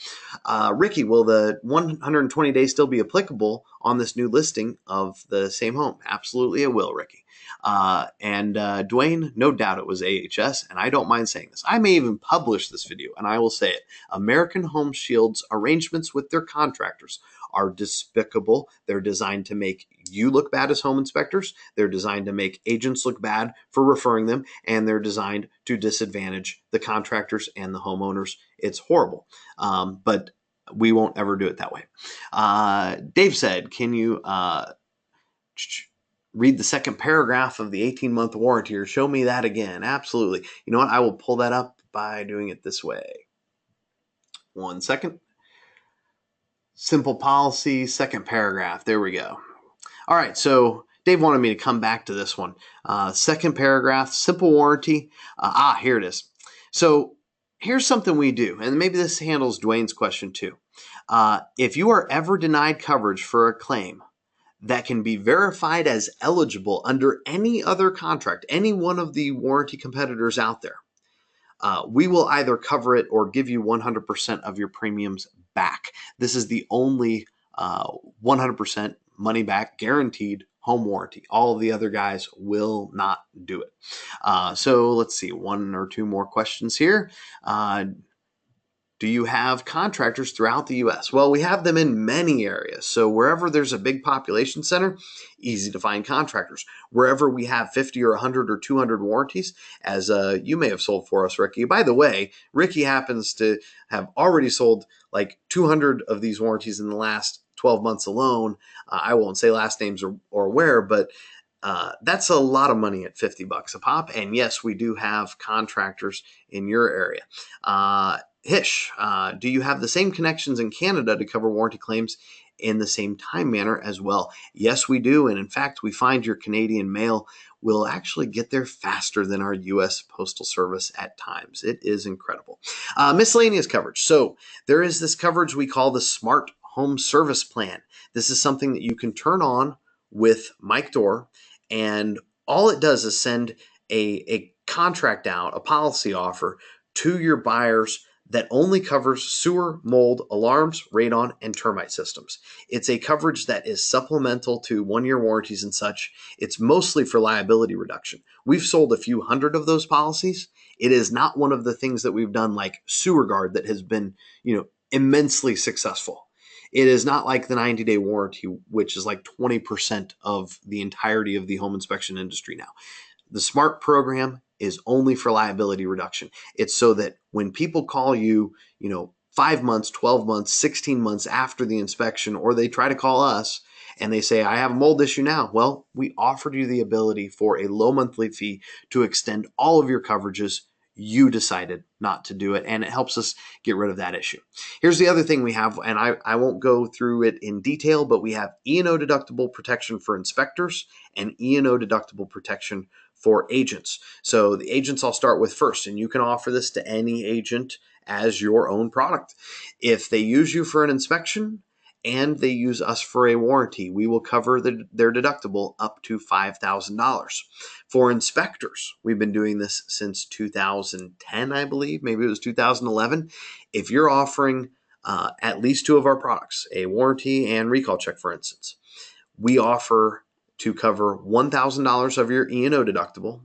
Ricky, will the 120 days still be applicable on this new listing of the same home? Absolutely it will, Ricky. And Dwayne, no doubt it was AHS, and I don't mind saying this. I may even publish this video, and I will say it. American Home Shield's arrangements with their contractors are despicable. They're designed to make you look bad as home inspectors. They're designed to make agents look bad for referring them, and they're designed to disadvantage the contractors and the homeowners. It's horrible, but we won't ever do it that way. Dave said, can you read the second paragraph of the 18-month warranty or show me that again? Absolutely. You know what? I will pull that up by doing it this way. 1 second. Simple policy, second paragraph. There we go. All right, so Dave wanted me to come back to this one. Second paragraph, simple warranty. Here it is. So here's something we do, and maybe this handles Dwayne's question too. If you are ever denied coverage for a claim that can be verified as eligible under any other contract, any one of the warranty competitors out there, we will either cover it or give you 100% of your premiums back. This is the only 100% money back guaranteed home warranty. All of the other guys will not do it. So let's see, 1 or 2 more questions here. Do you have contractors throughout the U.S.? Well, we have them in many areas. So wherever there's a big population center, easy to find contractors. Wherever we have 50 or 100 or 200 warranties, as you may have sold for us, Ricky. By the way, Ricky happens to have already sold like 200 of these warranties in the last 12 months alone. I won't say last names or where, but that's a lot of money at $50 a pop. And yes, we do have contractors in your area. Hish, do you have the same connections in Canada to cover warranty claims in the same time manner as well? Yes, we do. And in fact, we find your Canadian mail will actually get there faster than our U.S. Postal Service at times. It is incredible. Miscellaneous coverage. So there is this coverage we call the Smart Home Service Plan. This is something that you can turn on with Mike Door, and all it does is send a contract out, a policy offer to your buyers that only covers sewer, mold, alarms, radon, and termite systems. It's a coverage that is supplemental to one-year warranties and such. It's mostly for liability reduction. We've sold a few hundred of those policies. It is not one of the things that we've done like Sewer Guard that has been, immensely successful. It is not like the 90-day warranty, which is like 20% of the entirety of the home inspection industry now. The SMART program is only for liability reduction. It's so that when people call you, 5 months, 12 months, 16 months after the inspection, or they try to call us and they say, I have a mold issue now. Well, we offered you the ability for a low monthly fee to extend all of your coverages. You decided not to do it, and it helps us get rid of that issue. Here's the other thing we have, and I won't go through it in detail, but we have E&O deductible protection for inspectors and E&O deductible protection for agents. So the agents I'll start with first, and you can offer this to any agent as your own product. If they use you for an inspection and they use us for a warranty, we will cover their deductible up to $5,000. For inspectors, we've been doing this since 2010, I believe. Maybe it was 2011. If you're offering at least two of our products, a warranty and recall check, for instance, we offer to cover $1,000 of your E&O deductible.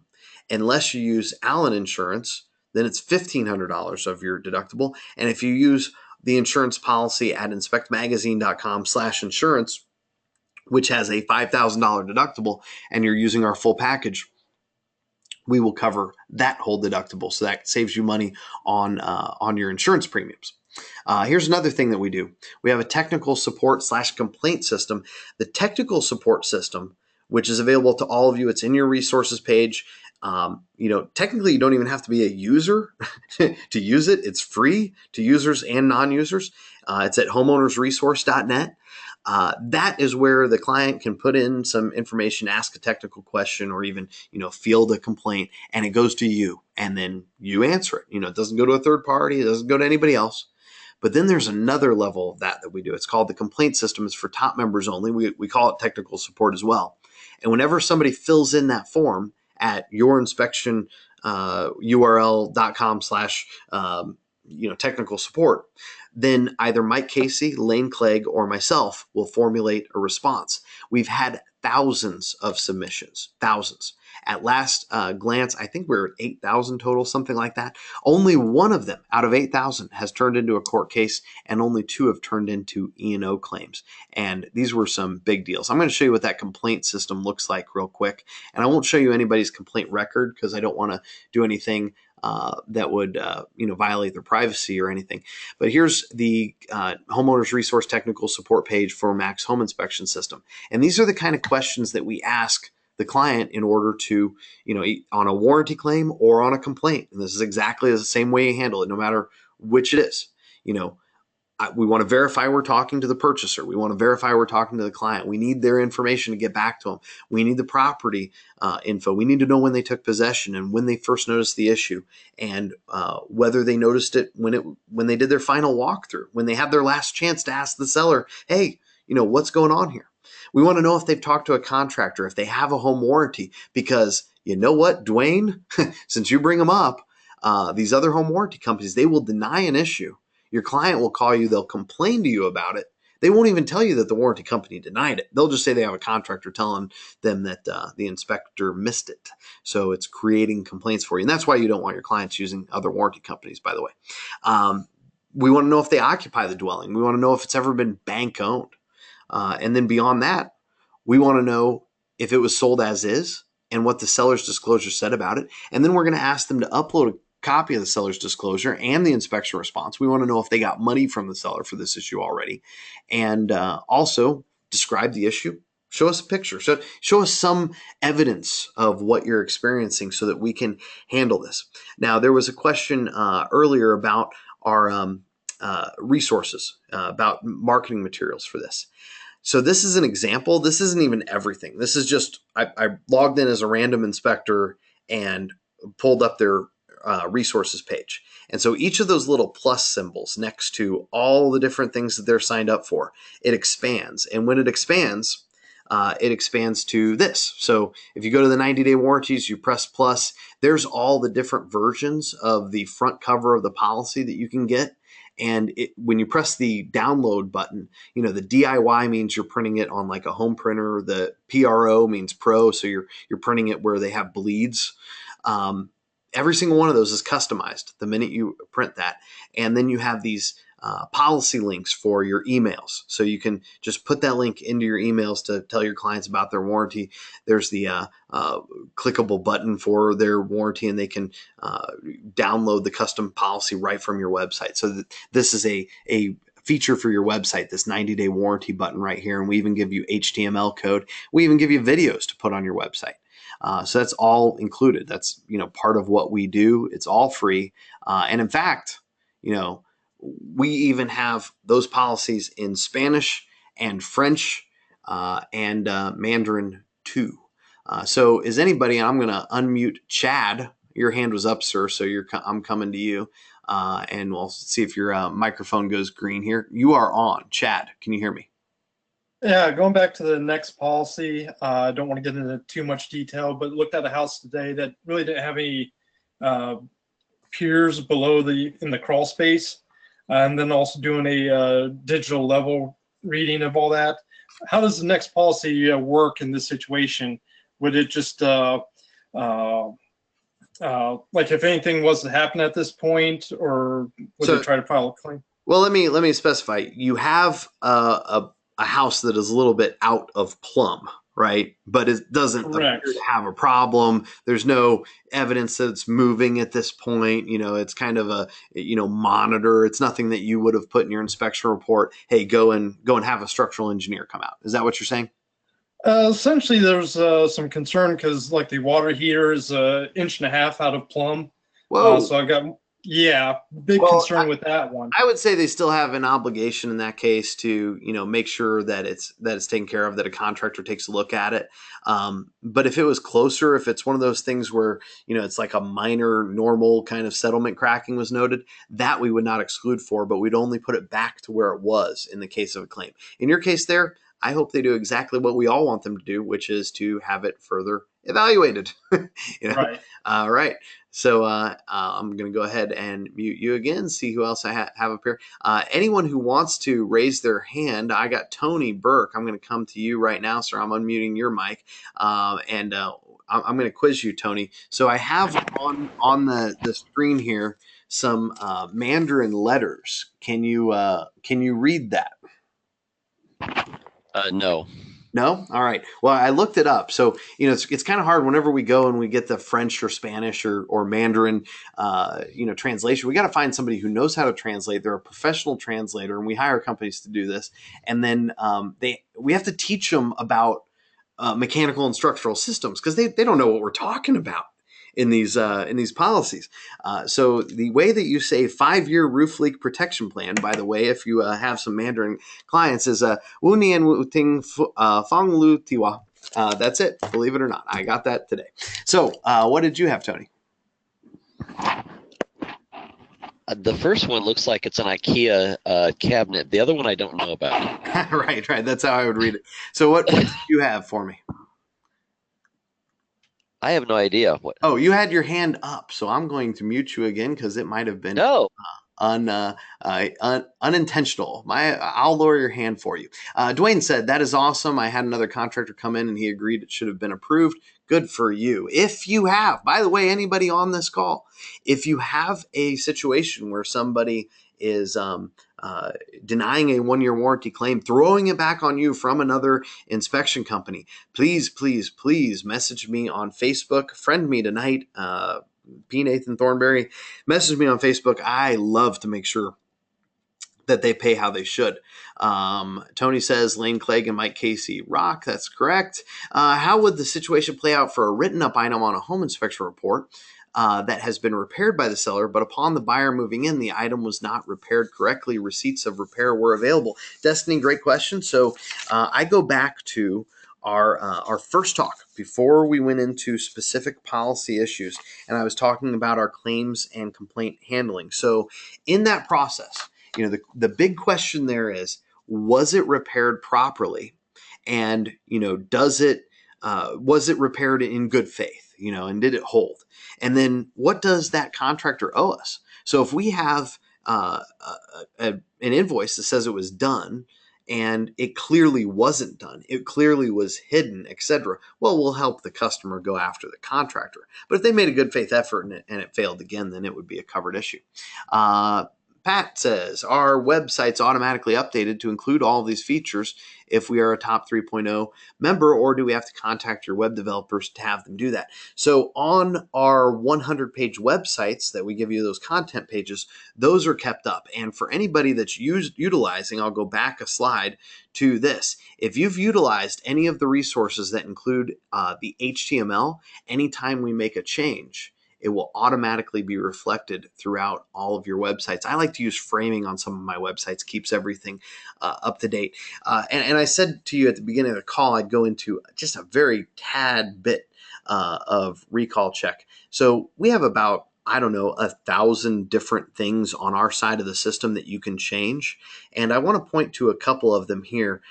Unless you use Allen Insurance, then it's $1,500 of your deductible. And if you use the insurance policy at inspectmagazine.com/insurance, which has a $5,000 deductible, and you're using our full package, we will cover that whole deductible. So that saves you money on your insurance premiums. Here's another thing that we do. We have a technical support/complaint system. The technical support system, which is available to all of you, it's in your resources page. Technically, you don't even have to be a user to use it. It's free to users and non-users. It's at homeownersresource.net. That is where the client can put in some information, ask a technical question, or even, field a complaint, and it goes to you, and then you answer it. It doesn't go to a third party. It doesn't go to anybody else. But then there's another level of that we do. It's called the complaint system. It's for top members only. We call it technical support as well. And whenever somebody fills in that form at yourinspection url.com/technical support, then either Mike Casey, Lane Clegg, or myself will formulate a response. We've had thousands of submissions, thousands. At last glance, I think we're at 8,000 total, something like that. Only one of them out of 8,000 has turned into a court case, and only 2 have turned into E&O claims. And these were some big deals. I'm going to show you what that complaint system looks like real quick. And I won't show you anybody's complaint record because I don't want to do anything that would violate their privacy or anything. But here's the Homeowners Resource Technical Support page for Max Home Inspection System. And these are the kind of questions that we ask the client in order to, on a warranty claim or on a complaint. And this is exactly the same way you handle it, no matter which it is. We want to verify we're talking to the purchaser. We want to verify we're talking to the client. We need their information to get back to them. We need the property info. We need to know when they took possession and when they first noticed the issue, and whether they noticed it when they did their final walkthrough, when they had their last chance to ask the seller, hey, what's going on here? We want to know if they've talked to a contractor, if they have a home warranty, because you know what, Dwayne, since you bring them up, these other home warranty companies, they will deny an issue. Your client will call you. They'll complain to you about it. They won't even tell you that the warranty company denied it. They'll just say they have a contractor telling them that the inspector missed it. So it's creating complaints for you. And that's why you don't want your clients using other warranty companies, by the way. We want to know if they occupy the dwelling. We want to know if it's ever been bank owned. And then beyond that, we want to know if it was sold as is and what the seller's disclosure said about it. And then we're going to ask them to upload a copy of the seller's disclosure and the inspection response. We want to know if they got money from the seller for this issue already. And also describe the issue. Show us a picture. Show us some evidence of what you're experiencing so that we can handle this. Now, there was a question earlier about are resources about marketing materials for this. So this is an example. This isn't even everything. This is just, I logged in as a random inspector and pulled up their resources page. And so each of those little plus symbols next to all the different things that they're signed up for, it expands. And when it expands to this. So if you go to the 90-day warranties, you press plus, there's all the different versions of the front cover of the policy that you can get. And when you press the download button, you know, the DIY means you're printing it on like a home printer. The PRO means pro, so you're printing it where they have bleeds. Every single one of those is customized the minute you print that. And then you have these policy links for your emails. So you can just put that link into your emails to tell your clients about their warranty. There's the clickable button for their warranty, and they can download the custom policy right from your website. So this is a feature for your website, this 90-day warranty button right here. And we even give you HTML code. We even give you videos to put on your website. So that's all included. That's, you know, part of what we do. It's all free. And in fact, you know, we even have those policies in Spanish and French and Mandarin too. So is anybody, and I'm going to unmute Chad. Your hand was up, sir, so I'm coming to you. And we'll see if your microphone goes green here. You are on. Chad, can you hear me? Yeah, going back to the next policy, I don't want to get into too much detail, but looked at a house today that really didn't have any piers below in the crawl space, and then also doing a digital level reading of all that. How does the next policy work in this situation? Would it just like if anything was to happen at this point, or would they try to file a claim? Well, let me specify. You have a house that is a little bit out of plumb, right? But it doesn't appear to have a problem. There's no evidence that it's moving at this point. You know, it's kind of a, you know, monitor. It's nothing that you would have put in your inspection report. Hey, go and have a structural engineer come out. Is that what you're saying? Essentially, there's some concern because like the water heater is 1.5 inches out of plumb. Whoa. So I got, big concern with that one. I would say they still have an obligation in that case to, you know, make sure that it's taken care of, that a contractor takes a look at it. But if it was closer, if it's one of those things where, you know, it's like a minor normal kind of settlement cracking was noted, that we would not exclude for, but we'd only put it back to where it was in the case of a claim. In your case there, I hope they do exactly what we all want them to do, which is to have it further evaluated. You know? Right. All right. So I'm going to go ahead and mute you again, see who else I have up here. Anyone who wants to raise their hand, I got Tony Burke. I'm going to come to you right now, sir. I'm unmuting your mic. And I'm going to quiz you, Tony. So I have on the screen here some Mandarin letters. Can you read that? No. No? All right. Well, I looked it up. So, you know, it's kind of hard whenever we go and we get the French or Spanish or Mandarin, you know, translation. We got to find somebody who knows how to translate. They're a professional translator, and we hire companies to do this. And then we have to teach them about mechanical and structural systems because they don't know what we're talking about in these policies. So the way that you say 5-year roof leak protection plan, by the way, if you have some Mandarin clients, is Wu Nian Wu Ting Fong Lu Tiwa. That's it. Believe it or not, I got that today. So what did you have, Tony? The first one looks like it's an IKEA cabinet. The other one I don't know about. Right. That's how I would read it. So what did you have for me? I have no idea. What? Oh, you had your hand up, so I'm going to mute you again because it might have been unintentional. I'll lower your hand for you. Dwayne said, that is awesome. I had another contractor come in and he agreed it should have been approved. Good for you. If you have, by the way, anybody on this call, if you have a situation where somebody is denying a 1-year warranty claim, throwing it back on you from another inspection company, please message me on Facebook. Friend me tonight, P. Nathan Thornberry. Message me on Facebook. I love to make sure that they pay how they should. Tony says Lane Clegg and Mike Casey rock. That's correct. How would the situation play out for a written up item on a home inspection report? that has been repaired by the seller, but upon the buyer moving in, the item was not repaired correctly. Receipts of repair were available. Destiny, great question. So I go back to our first talk before we went into specific policy issues, and I was talking about our claims and complaint handling. So in that process, the big question there is, was it repaired properly? And, was it repaired in good faith, and did it hold? And then what does that contractor owe us? So if we have an invoice that says it was done and it clearly wasn't done, it clearly was hidden, etc., well, we'll help the customer go after the contractor. But if they made a good faith effort and it failed again, then it would be a covered issue. Pat says, are websites automatically updated to include all of these features if we are a top 3.0 member, or do we have to contact your web developers to have them do that? So on our 100-page websites that we give you, those content pages, those are kept up. And for anybody that's utilizing, I'll go back a slide to this. If you've utilized any of the resources that include the HTML, anytime we make a change, it will automatically be reflected throughout all of your websites. I like to use framing on some of my websites, keeps everything up to date. And I said to you at the beginning of the call, I'd go into just a very tad bit of recall check. So we have about, 1,000 different things on our side of the system that you can change. And I want to point to a couple of them here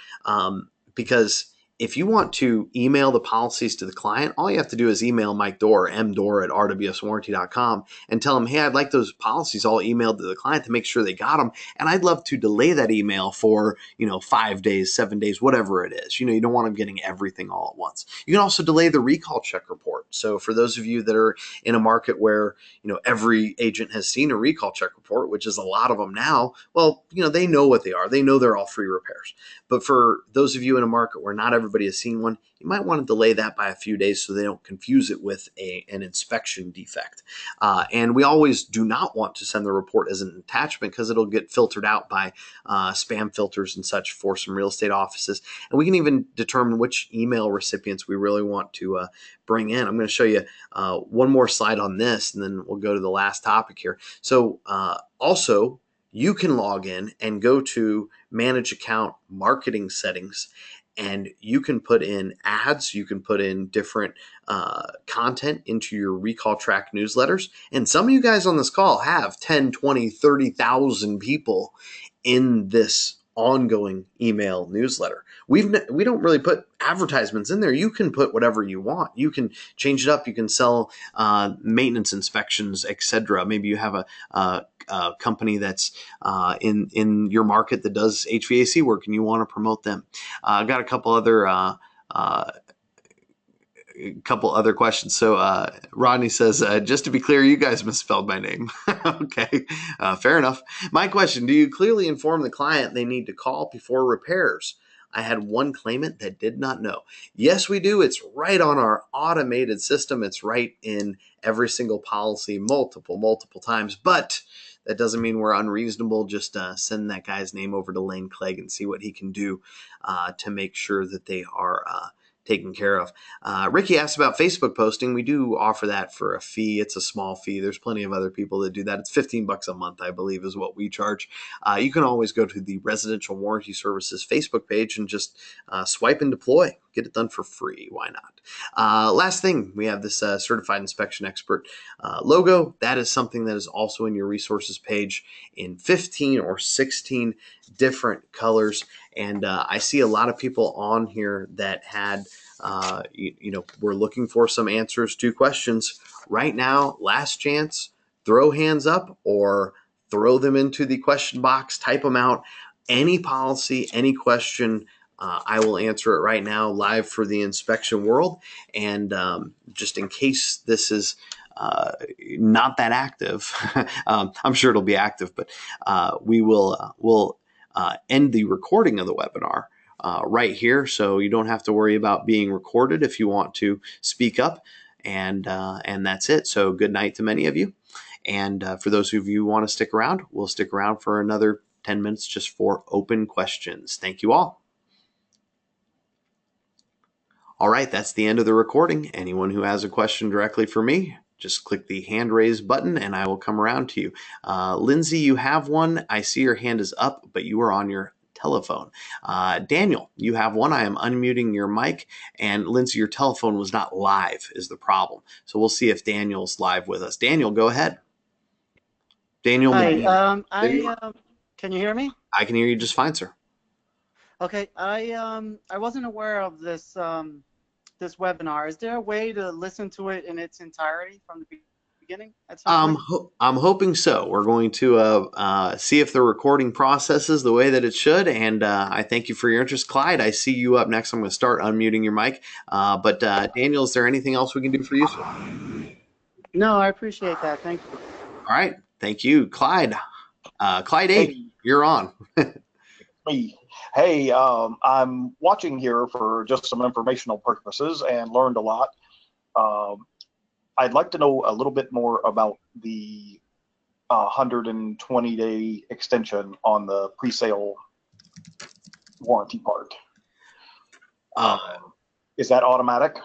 because if you want to email the policies to the client, all you have to do is email Mike Dorr, mdorr@rwswarranty.com, and tell him, hey, I'd like those policies all emailed to the client to make sure they got them. And I'd love to delay that email for, 5 days, 7 days, whatever it is. You don't want them getting everything all at once. You can also delay the recall check report. So for those of you that are in a market where, every agent has seen a recall check report, which is a lot of them now, well, they know what they are. They know they're all free repairs. But for those of you in a market where not everybody has seen one, you might want to delay that by a few days so they don't confuse it with an inspection defect. And we always do not want to send the report as an attachment because it'll get filtered out by spam filters and such for some real estate offices. And we can even determine which email recipients we really want to bring in. I'm going to show you one more slide on this, and then we'll go to the last topic here. So also, you can log in and go to Manage Account Marketing Settings, and you can put in ads, you can put in different content into your Recall Track newsletters. And some of you guys on this call have 10, 20, 30,000 people in this ongoing email newsletter. We don't really put advertisements in there. You can put whatever you want. You can change it up. You can sell maintenance inspections, etc. Maybe you have a company that's in your market that does HVAC work and you want to promote them. I've got a couple other questions. So Rodney says, just to be clear, you guys misspelled my name. Okay, fair enough. My question, do you clearly inform the client they need to call before repairs? I had one claimant that did not know. Yes, we do. It's right on our automated system. It's right in every single policy multiple times. But that doesn't mean we're unreasonable. Just send that guy's name over to Lane Clegg and see what he can do to make sure that they are taken care of. Ricky asked about Facebook posting. We do offer that for a fee. It's a small fee. There's plenty of other people that do that. It's $15 a month, I believe, is what we charge. You can always go to the Residential Warranty Services Facebook page and just swipe and deploy. Get it done for free. Why not? Last thing, we have this Certified Inspection Expert logo. That is something that is also in your resources page in 15 or 16 different colors. And I see a lot of people on here that had, we're looking for some answers to questions. Right now, last chance, throw hands up or throw them into the question box, type them out. Any policy, any question, I will answer it right now live for the inspection world. And just in case this is not that active, I'm sure it'll be active, but we'll end the recording of the webinar right here. So you don't have to worry about being recorded if you want to speak up. And that's it. So good night to many of you. And for those of you who want to stick around, we'll stick around for another 10 minutes just for open questions. Thank you all. All right, that's the end of the recording. Anyone who has a question directly for me, just click the hand raise button and I will come around to you. Lindsay, you have one. I see your hand is up, but you are on your telephone. Daniel, you have one. I am unmuting your mic. And Lindsay, your telephone was not live is the problem. So we'll see if Daniel's live with us. Daniel, go ahead. Daniel. Hi, Medina. can you hear me? I can hear you just fine, sir. Okay, I wasn't aware of this this webinar. Is there a way to listen to it in its entirety from the beginning at some point? I'm hoping so. We're going to see if the recording processes the way that it should. And I thank you for your interest. Clyde, I see you up next. I'm going to start unmuting your mic. But Daniel, is there anything else we can do for you, sir? No, I appreciate that. Thank you. All right. Thank you. Clyde. Clyde 8, you're on. Me. Hey, I'm watching here for just some informational purposes and learned a lot. I'd like to know a little bit more about the 120-day extension on the pre-sale warranty part. Is that automatic?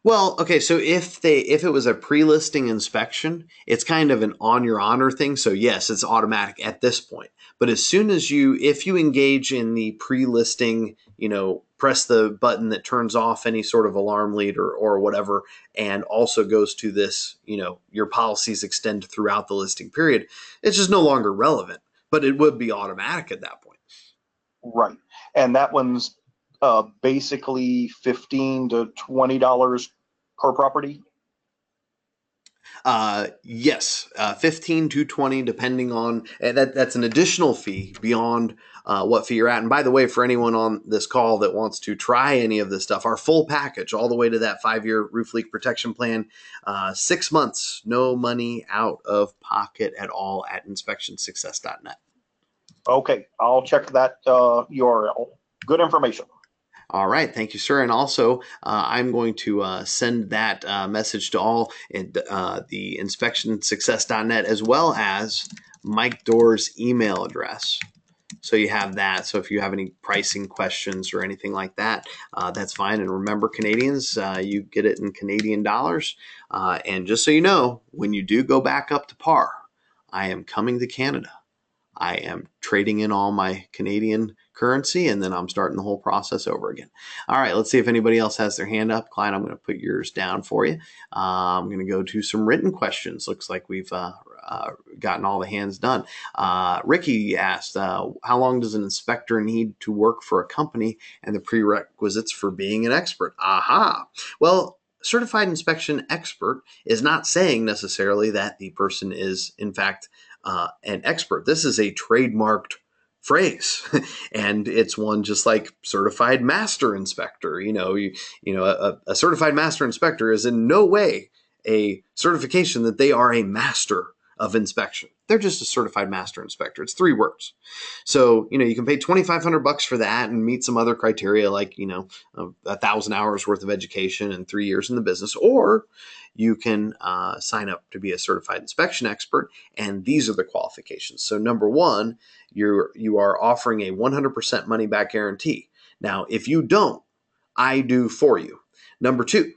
Well, okay, so if it was a pre-listing inspection, it's kind of an on your honor thing. So yes, it's automatic at this point. But as soon as if you engage in the pre-listing, press the button that turns off any sort of alarm lead or whatever, and also goes to this, your policies extend throughout the listing period, it's just no longer relevant. But it would be automatic at that point. Right. And that one's basically $15 to $20 per property? Yes, 15 to 20, depending on that's an additional fee beyond what fee you're at. And by the way, for anyone on this call that wants to try any of this stuff, our full package, all the way to that 5-year roof leak protection plan, 6 months, no money out of pocket at all at inspectionsuccess.net. Okay, I'll check that URL. Good information. All right. Thank you, sir. And also, I'm going to send that message to all in the inspectionsuccess.net as well as Mike Doerr's email address. So you have that. So if you have any pricing questions or anything like that, that's fine. And remember, Canadians, you get it in Canadian dollars. And just so you know, when you do go back up to par, I am coming to Canada. I am trading in all my Canadian currency, and then I'm starting the whole process over again. All right, let's see if anybody else has their hand up. Clyde, I'm going to put yours down for you. I'm going to go to some written questions. Looks like we've gotten all the hands done. Ricky asked, how long does an inspector need to work for a company and the prerequisites for being an expert? Aha. Well, certified inspection expert is not saying necessarily that the person is, in fact, an expert. This is a trademarked phrase, and it's one just like certified master inspector. A certified master inspector is in no way a certification that they are a master of inspection. They're just a certified master inspector. It's 3 words. So, you can pay $2,500 for that and meet some other criteria like, 1,000 hours worth of education and 3 years in the business, or you can sign up to be a certified inspection expert. And these are the qualifications. So number 1, you are offering a 100% money back guarantee. Now, if you don't, I do for you. Number 2,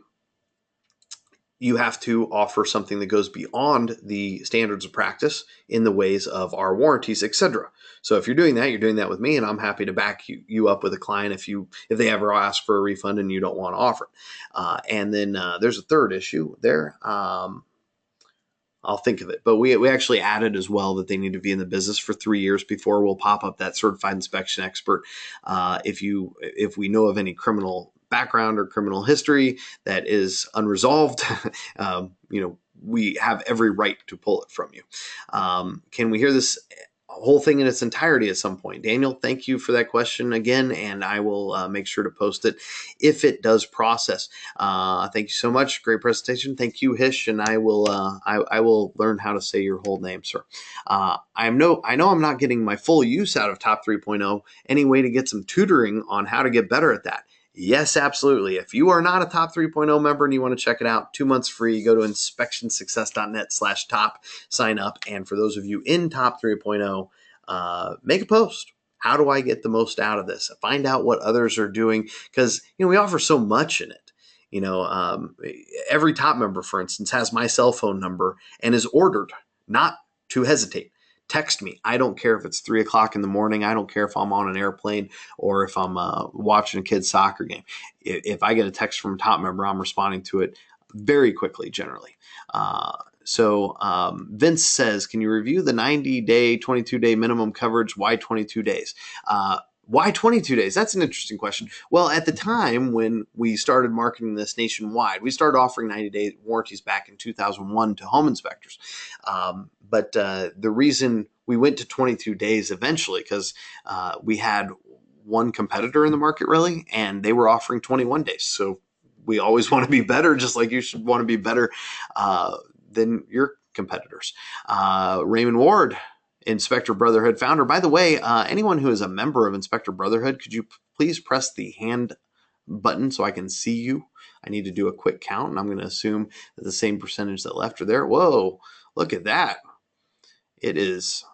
you have to offer something that goes beyond the standards of practice in the ways of our warranties, etc. So if you're doing that with me, and I'm happy to back you up with a client if they ever ask for a refund and you don't want to offer it. And then there's a third issue there. I'll think of it. But we actually added as well that they need to be in the business for 3 years before we'll pop up that certified inspection expert. If we know of any criminal background or criminal history that is unresolved, we have every right to pull it from you. Can we hear this whole thing in its entirety at some point? Daniel, thank you for that question again, and I will make sure to post it if it does process. Thank you so much. Great presentation. Thank you, Hish, and I will learn how to say your whole name, sir. I know I'm not getting my full use out of Top 3.0. Any way to get some tutoring on how to get better at that? Yes, absolutely. If you are not a Top 3.0 member and you want to check it out, 2 months free, go to inspectionsuccess.net/top, sign up. And for those of you in Top 3.0, make a post. How do I get the most out of this? Find out what others are doing, because we offer so much in it. Every top member, for instance, has my cell phone number and is ordered not to hesitate. Text me. I don't care if it's 3 o'clock in the morning. I don't care if I'm on an airplane or if I'm watching a kid's soccer game. If I get a text from a top member, I'm responding to it very quickly, generally. So Vince says, can you review the 90-day, 22-day minimum coverage? Why 22 days? Why 22 days? That's an interesting question. Well, at the time when we started marketing this nationwide, we started offering 90-day warranties back in 2001 to home inspectors. But the reason we went to 22 days eventually, because we had one competitor in the market, really, and they were offering 21 days. So we always want to be better, just like you should want to be better than your competitors. Raymond Ward, Inspector Brotherhood founder. By the way, anyone who is a member of Inspector Brotherhood, could you please press the hand button so I can see you? I need to do a quick count, and I'm going to assume that the same percentage that left are there. Whoa, look at that. It's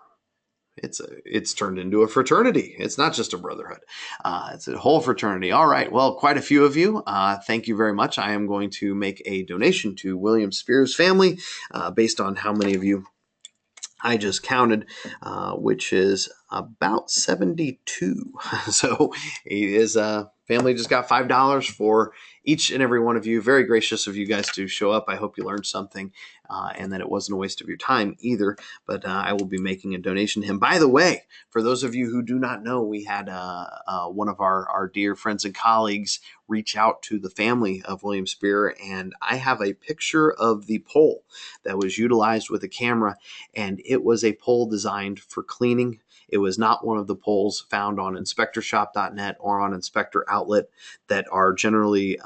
turned into a fraternity. It's not just a brotherhood. It's a whole fraternity. All right. Well, quite a few of you. Thank you very much. I am going to make a donation to William Spears family based on how many of you I just counted, which is about 72. So his family just got $5 for each and every one of you. Very gracious of you guys to show up. I hope you learned something and that it wasn't a waste of your time either. But I will be making a donation to him. By the way, for those of you who do not know, we had one of our dear friends and colleagues reach out to the family of William Spear, and I have a picture of the pole that was utilized with a camera, and it was a pole designed for cleaning. It was not one of the poles found on inspectorshop.net or on Inspector Outlet that are generally,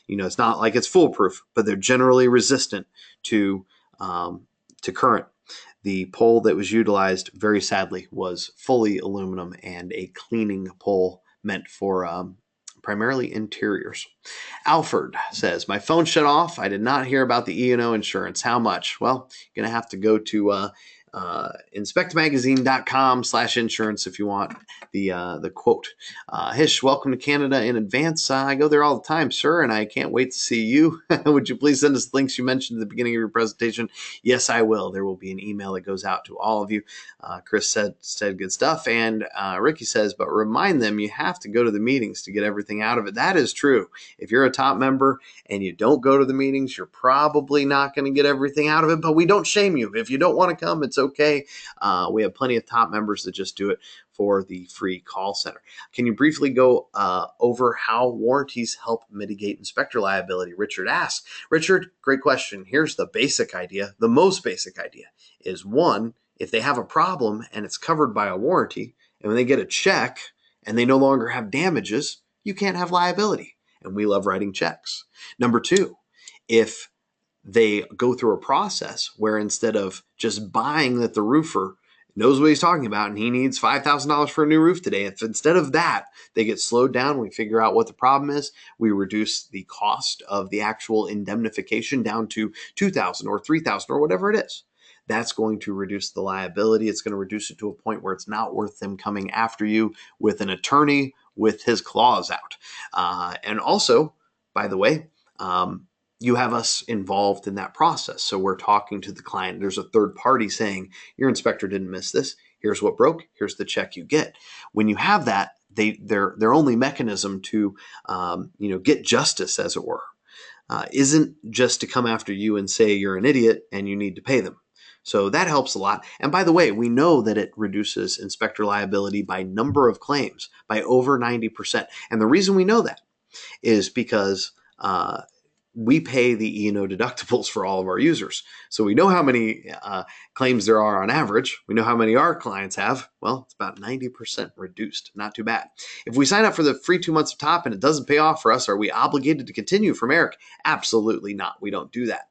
it's not like it's foolproof, but they're generally resistant to current. The pole that was utilized, very sadly, was fully aluminum and a cleaning pole meant for primarily interiors. Alfred says, my phone shut off. I did not hear about the E&O insurance. How much? Well, you're going to have to go to inspectmagazine.com/insurance if you want the quote. Hish, welcome to Canada in advance. I go there all the time, sir, and I can't wait to see you. Would you please send us the links you mentioned at the beginning of your presentation? Yes, I will. There will be an email that goes out to all of you. Chris said good stuff, and Ricky says, but remind them you have to go to the meetings to get everything out of it. That is true. If you're a top member and you don't go to the meetings, you're probably not going to get everything out of it, but we don't shame you. If you don't want to come, it's okay. We have plenty of top members that just do it for the free call center. Can you briefly go over how warranties help mitigate inspector liability? Richard asks. Richard, great question. Here's the basic idea. The most basic idea is, one, if they have a problem and it's covered by a warranty, and when they get a check and they no longer have damages, you can't have liability. And we love writing checks. Number two, if they go through a process where instead of just buying that the roofer knows what he's talking about and he needs $5,000 for a new roof today, if instead of that, they get slowed down, we figure out what the problem is, we reduce the cost of the actual indemnification down to $2,000 or $3,000 or whatever it is. That's going to reduce the liability. It's going to reduce it to a point where it's not worth them coming after you with an attorney with his claws out. And also, by the way, you have us involved in that process. So we're talking to the client. There's a third party saying, your inspector didn't miss this. Here's what broke. Here's the check you get. When you have that, their only mechanism to get justice, as it were, isn't just to come after you and say you're an idiot and you need to pay them. So that helps a lot. And by the way, we know that it reduces inspector liability by number of claims by over 90%. And the reason we know that is because we pay the E&O deductibles for all of our users. So we know how many claims there are on average. We know how many our clients have. Well, it's about 90% reduced. Not too bad. If we sign up for the free 2 months of top and it doesn't pay off for us, are we obligated to continue? From Eric, absolutely not. We don't do that.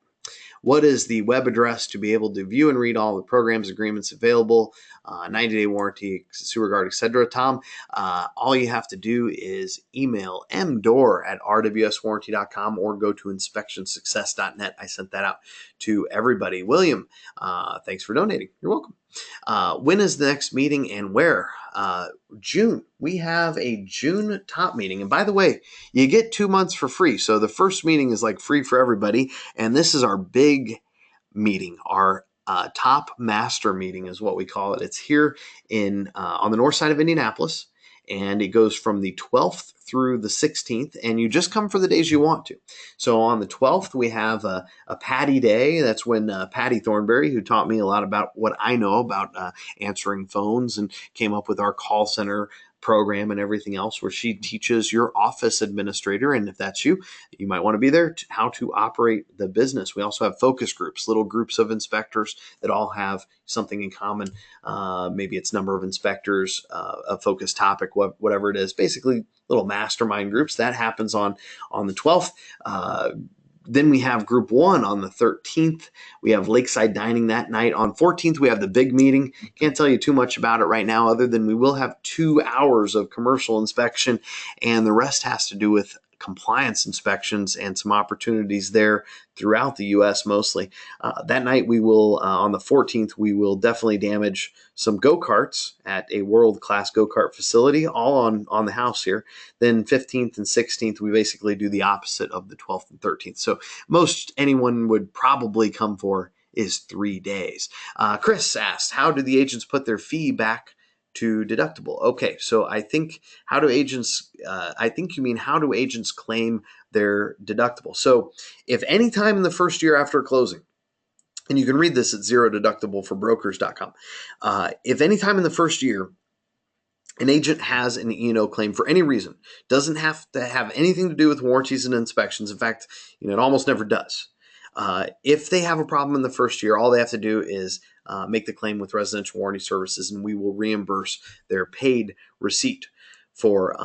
What is the web address to be able to view and read all the programs, agreements available, 90-day warranty, SewerGuard, etc.? Tom, all you have to do is email mdoor@rwswarranty.com or go to inspectionsuccess.net. I sent that out to everybody. William, thanks for donating. You're welcome. When is the next meeting and where? June. We have a June top meeting. And by the way, you get 2 months for free. So the first meeting is like free for everybody. And this is our big meeting, our top master meeting is what we call it. It's here in on the north side of Indianapolis, and it goes from the 12th through the 16th, and you just come for the days you want to. So on the 12th, we have a Patty Day. That's when Patty Thornberry, who taught me a lot about what I know about answering phones and came up with our call center program and everything else, where she teaches your office administrator, and if that's you, you might want to be there, how to operate the business. We also have focus groups, little groups of inspectors that all have something in common. Maybe it's number of inspectors, a focus topic, whatever it is. Basically, little mastermind groups. That happens on the 12th. Then we have group 1 on the 13th. We have lakeside dining that night. On 14th, we have the big meeting. Can't tell you too much about it right now, other than we will have 2 hours of commercial inspection, and the rest has to do with compliance inspections and some opportunities there throughout the U.S. mostly. That night we will, on the 14th, we will definitely damage some go-karts at a world-class go-kart facility, all on the house here. Then 15th and 16th, we basically do the opposite of the 12th and 13th. So most anyone would probably come for is 3 days. Chris asked, how do the agents put their fee back to deductible? Okay, so I think how do agents, I think you mean how do agents claim their deductible? So if any time in the first year after closing, and you can read this at zerodeductibleforbrokers.com, if any time in the first year an agent has an E&O claim for any reason, doesn't have to have anything to do with warranties and inspections. In fact, it almost never does. If they have a problem in the first year, all they have to do is make the claim with Residential Warranty Services, and we will reimburse their paid receipt for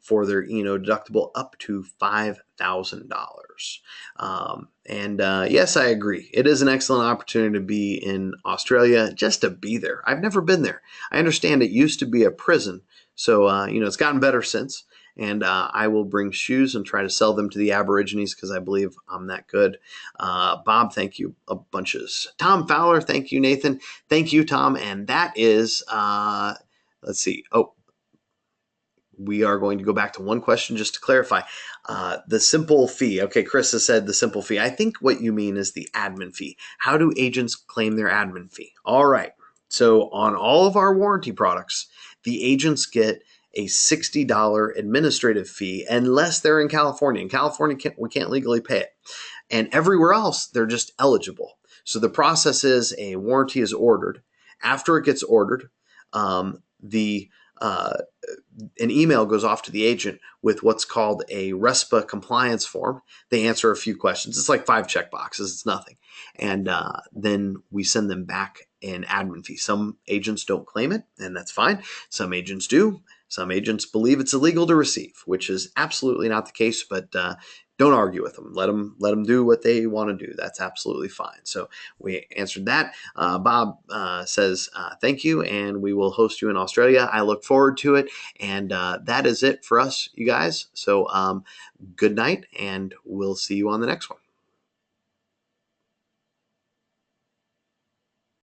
their deductible up to $5,000. Yes, I agree. It is an excellent opportunity to be in Australia, just to be there. I've never been there. I understand it used to be a prison, so it's gotten better since. And I will bring shoes and try to sell them to the Aborigines because I believe I'm that good. Bob, thank you a bunches. Tom Fowler, thank you, Nathan. Thank you, Tom. And that is, let's see. Oh, we are going to go back to one question just to clarify. The simple fee. Okay, Chris has said the simple fee. I think what you mean is the admin fee. How do agents claim their admin fee? All right. So on all of our warranty products, the agents get a $60 administrative fee unless they're in California. In California, we can't legally pay it. And everywhere else, they're just eligible. So the process is a warranty is ordered. After it gets ordered, an email goes off to the agent with what's called a RESPA compliance form. They answer a few questions. It's like 5 check boxes. It's nothing. And then we send them back an admin fee. Some agents don't claim it, and that's fine. Some agents do. Some agents believe it's illegal to receive, which is absolutely not the case, but don't argue with them. Let them do what they want to do. That's absolutely fine. So we answered that. Bob says, thank you, and we will host you in Australia. I look forward to it. And that is it for us, you guys. So good night, and we'll see you on the next one.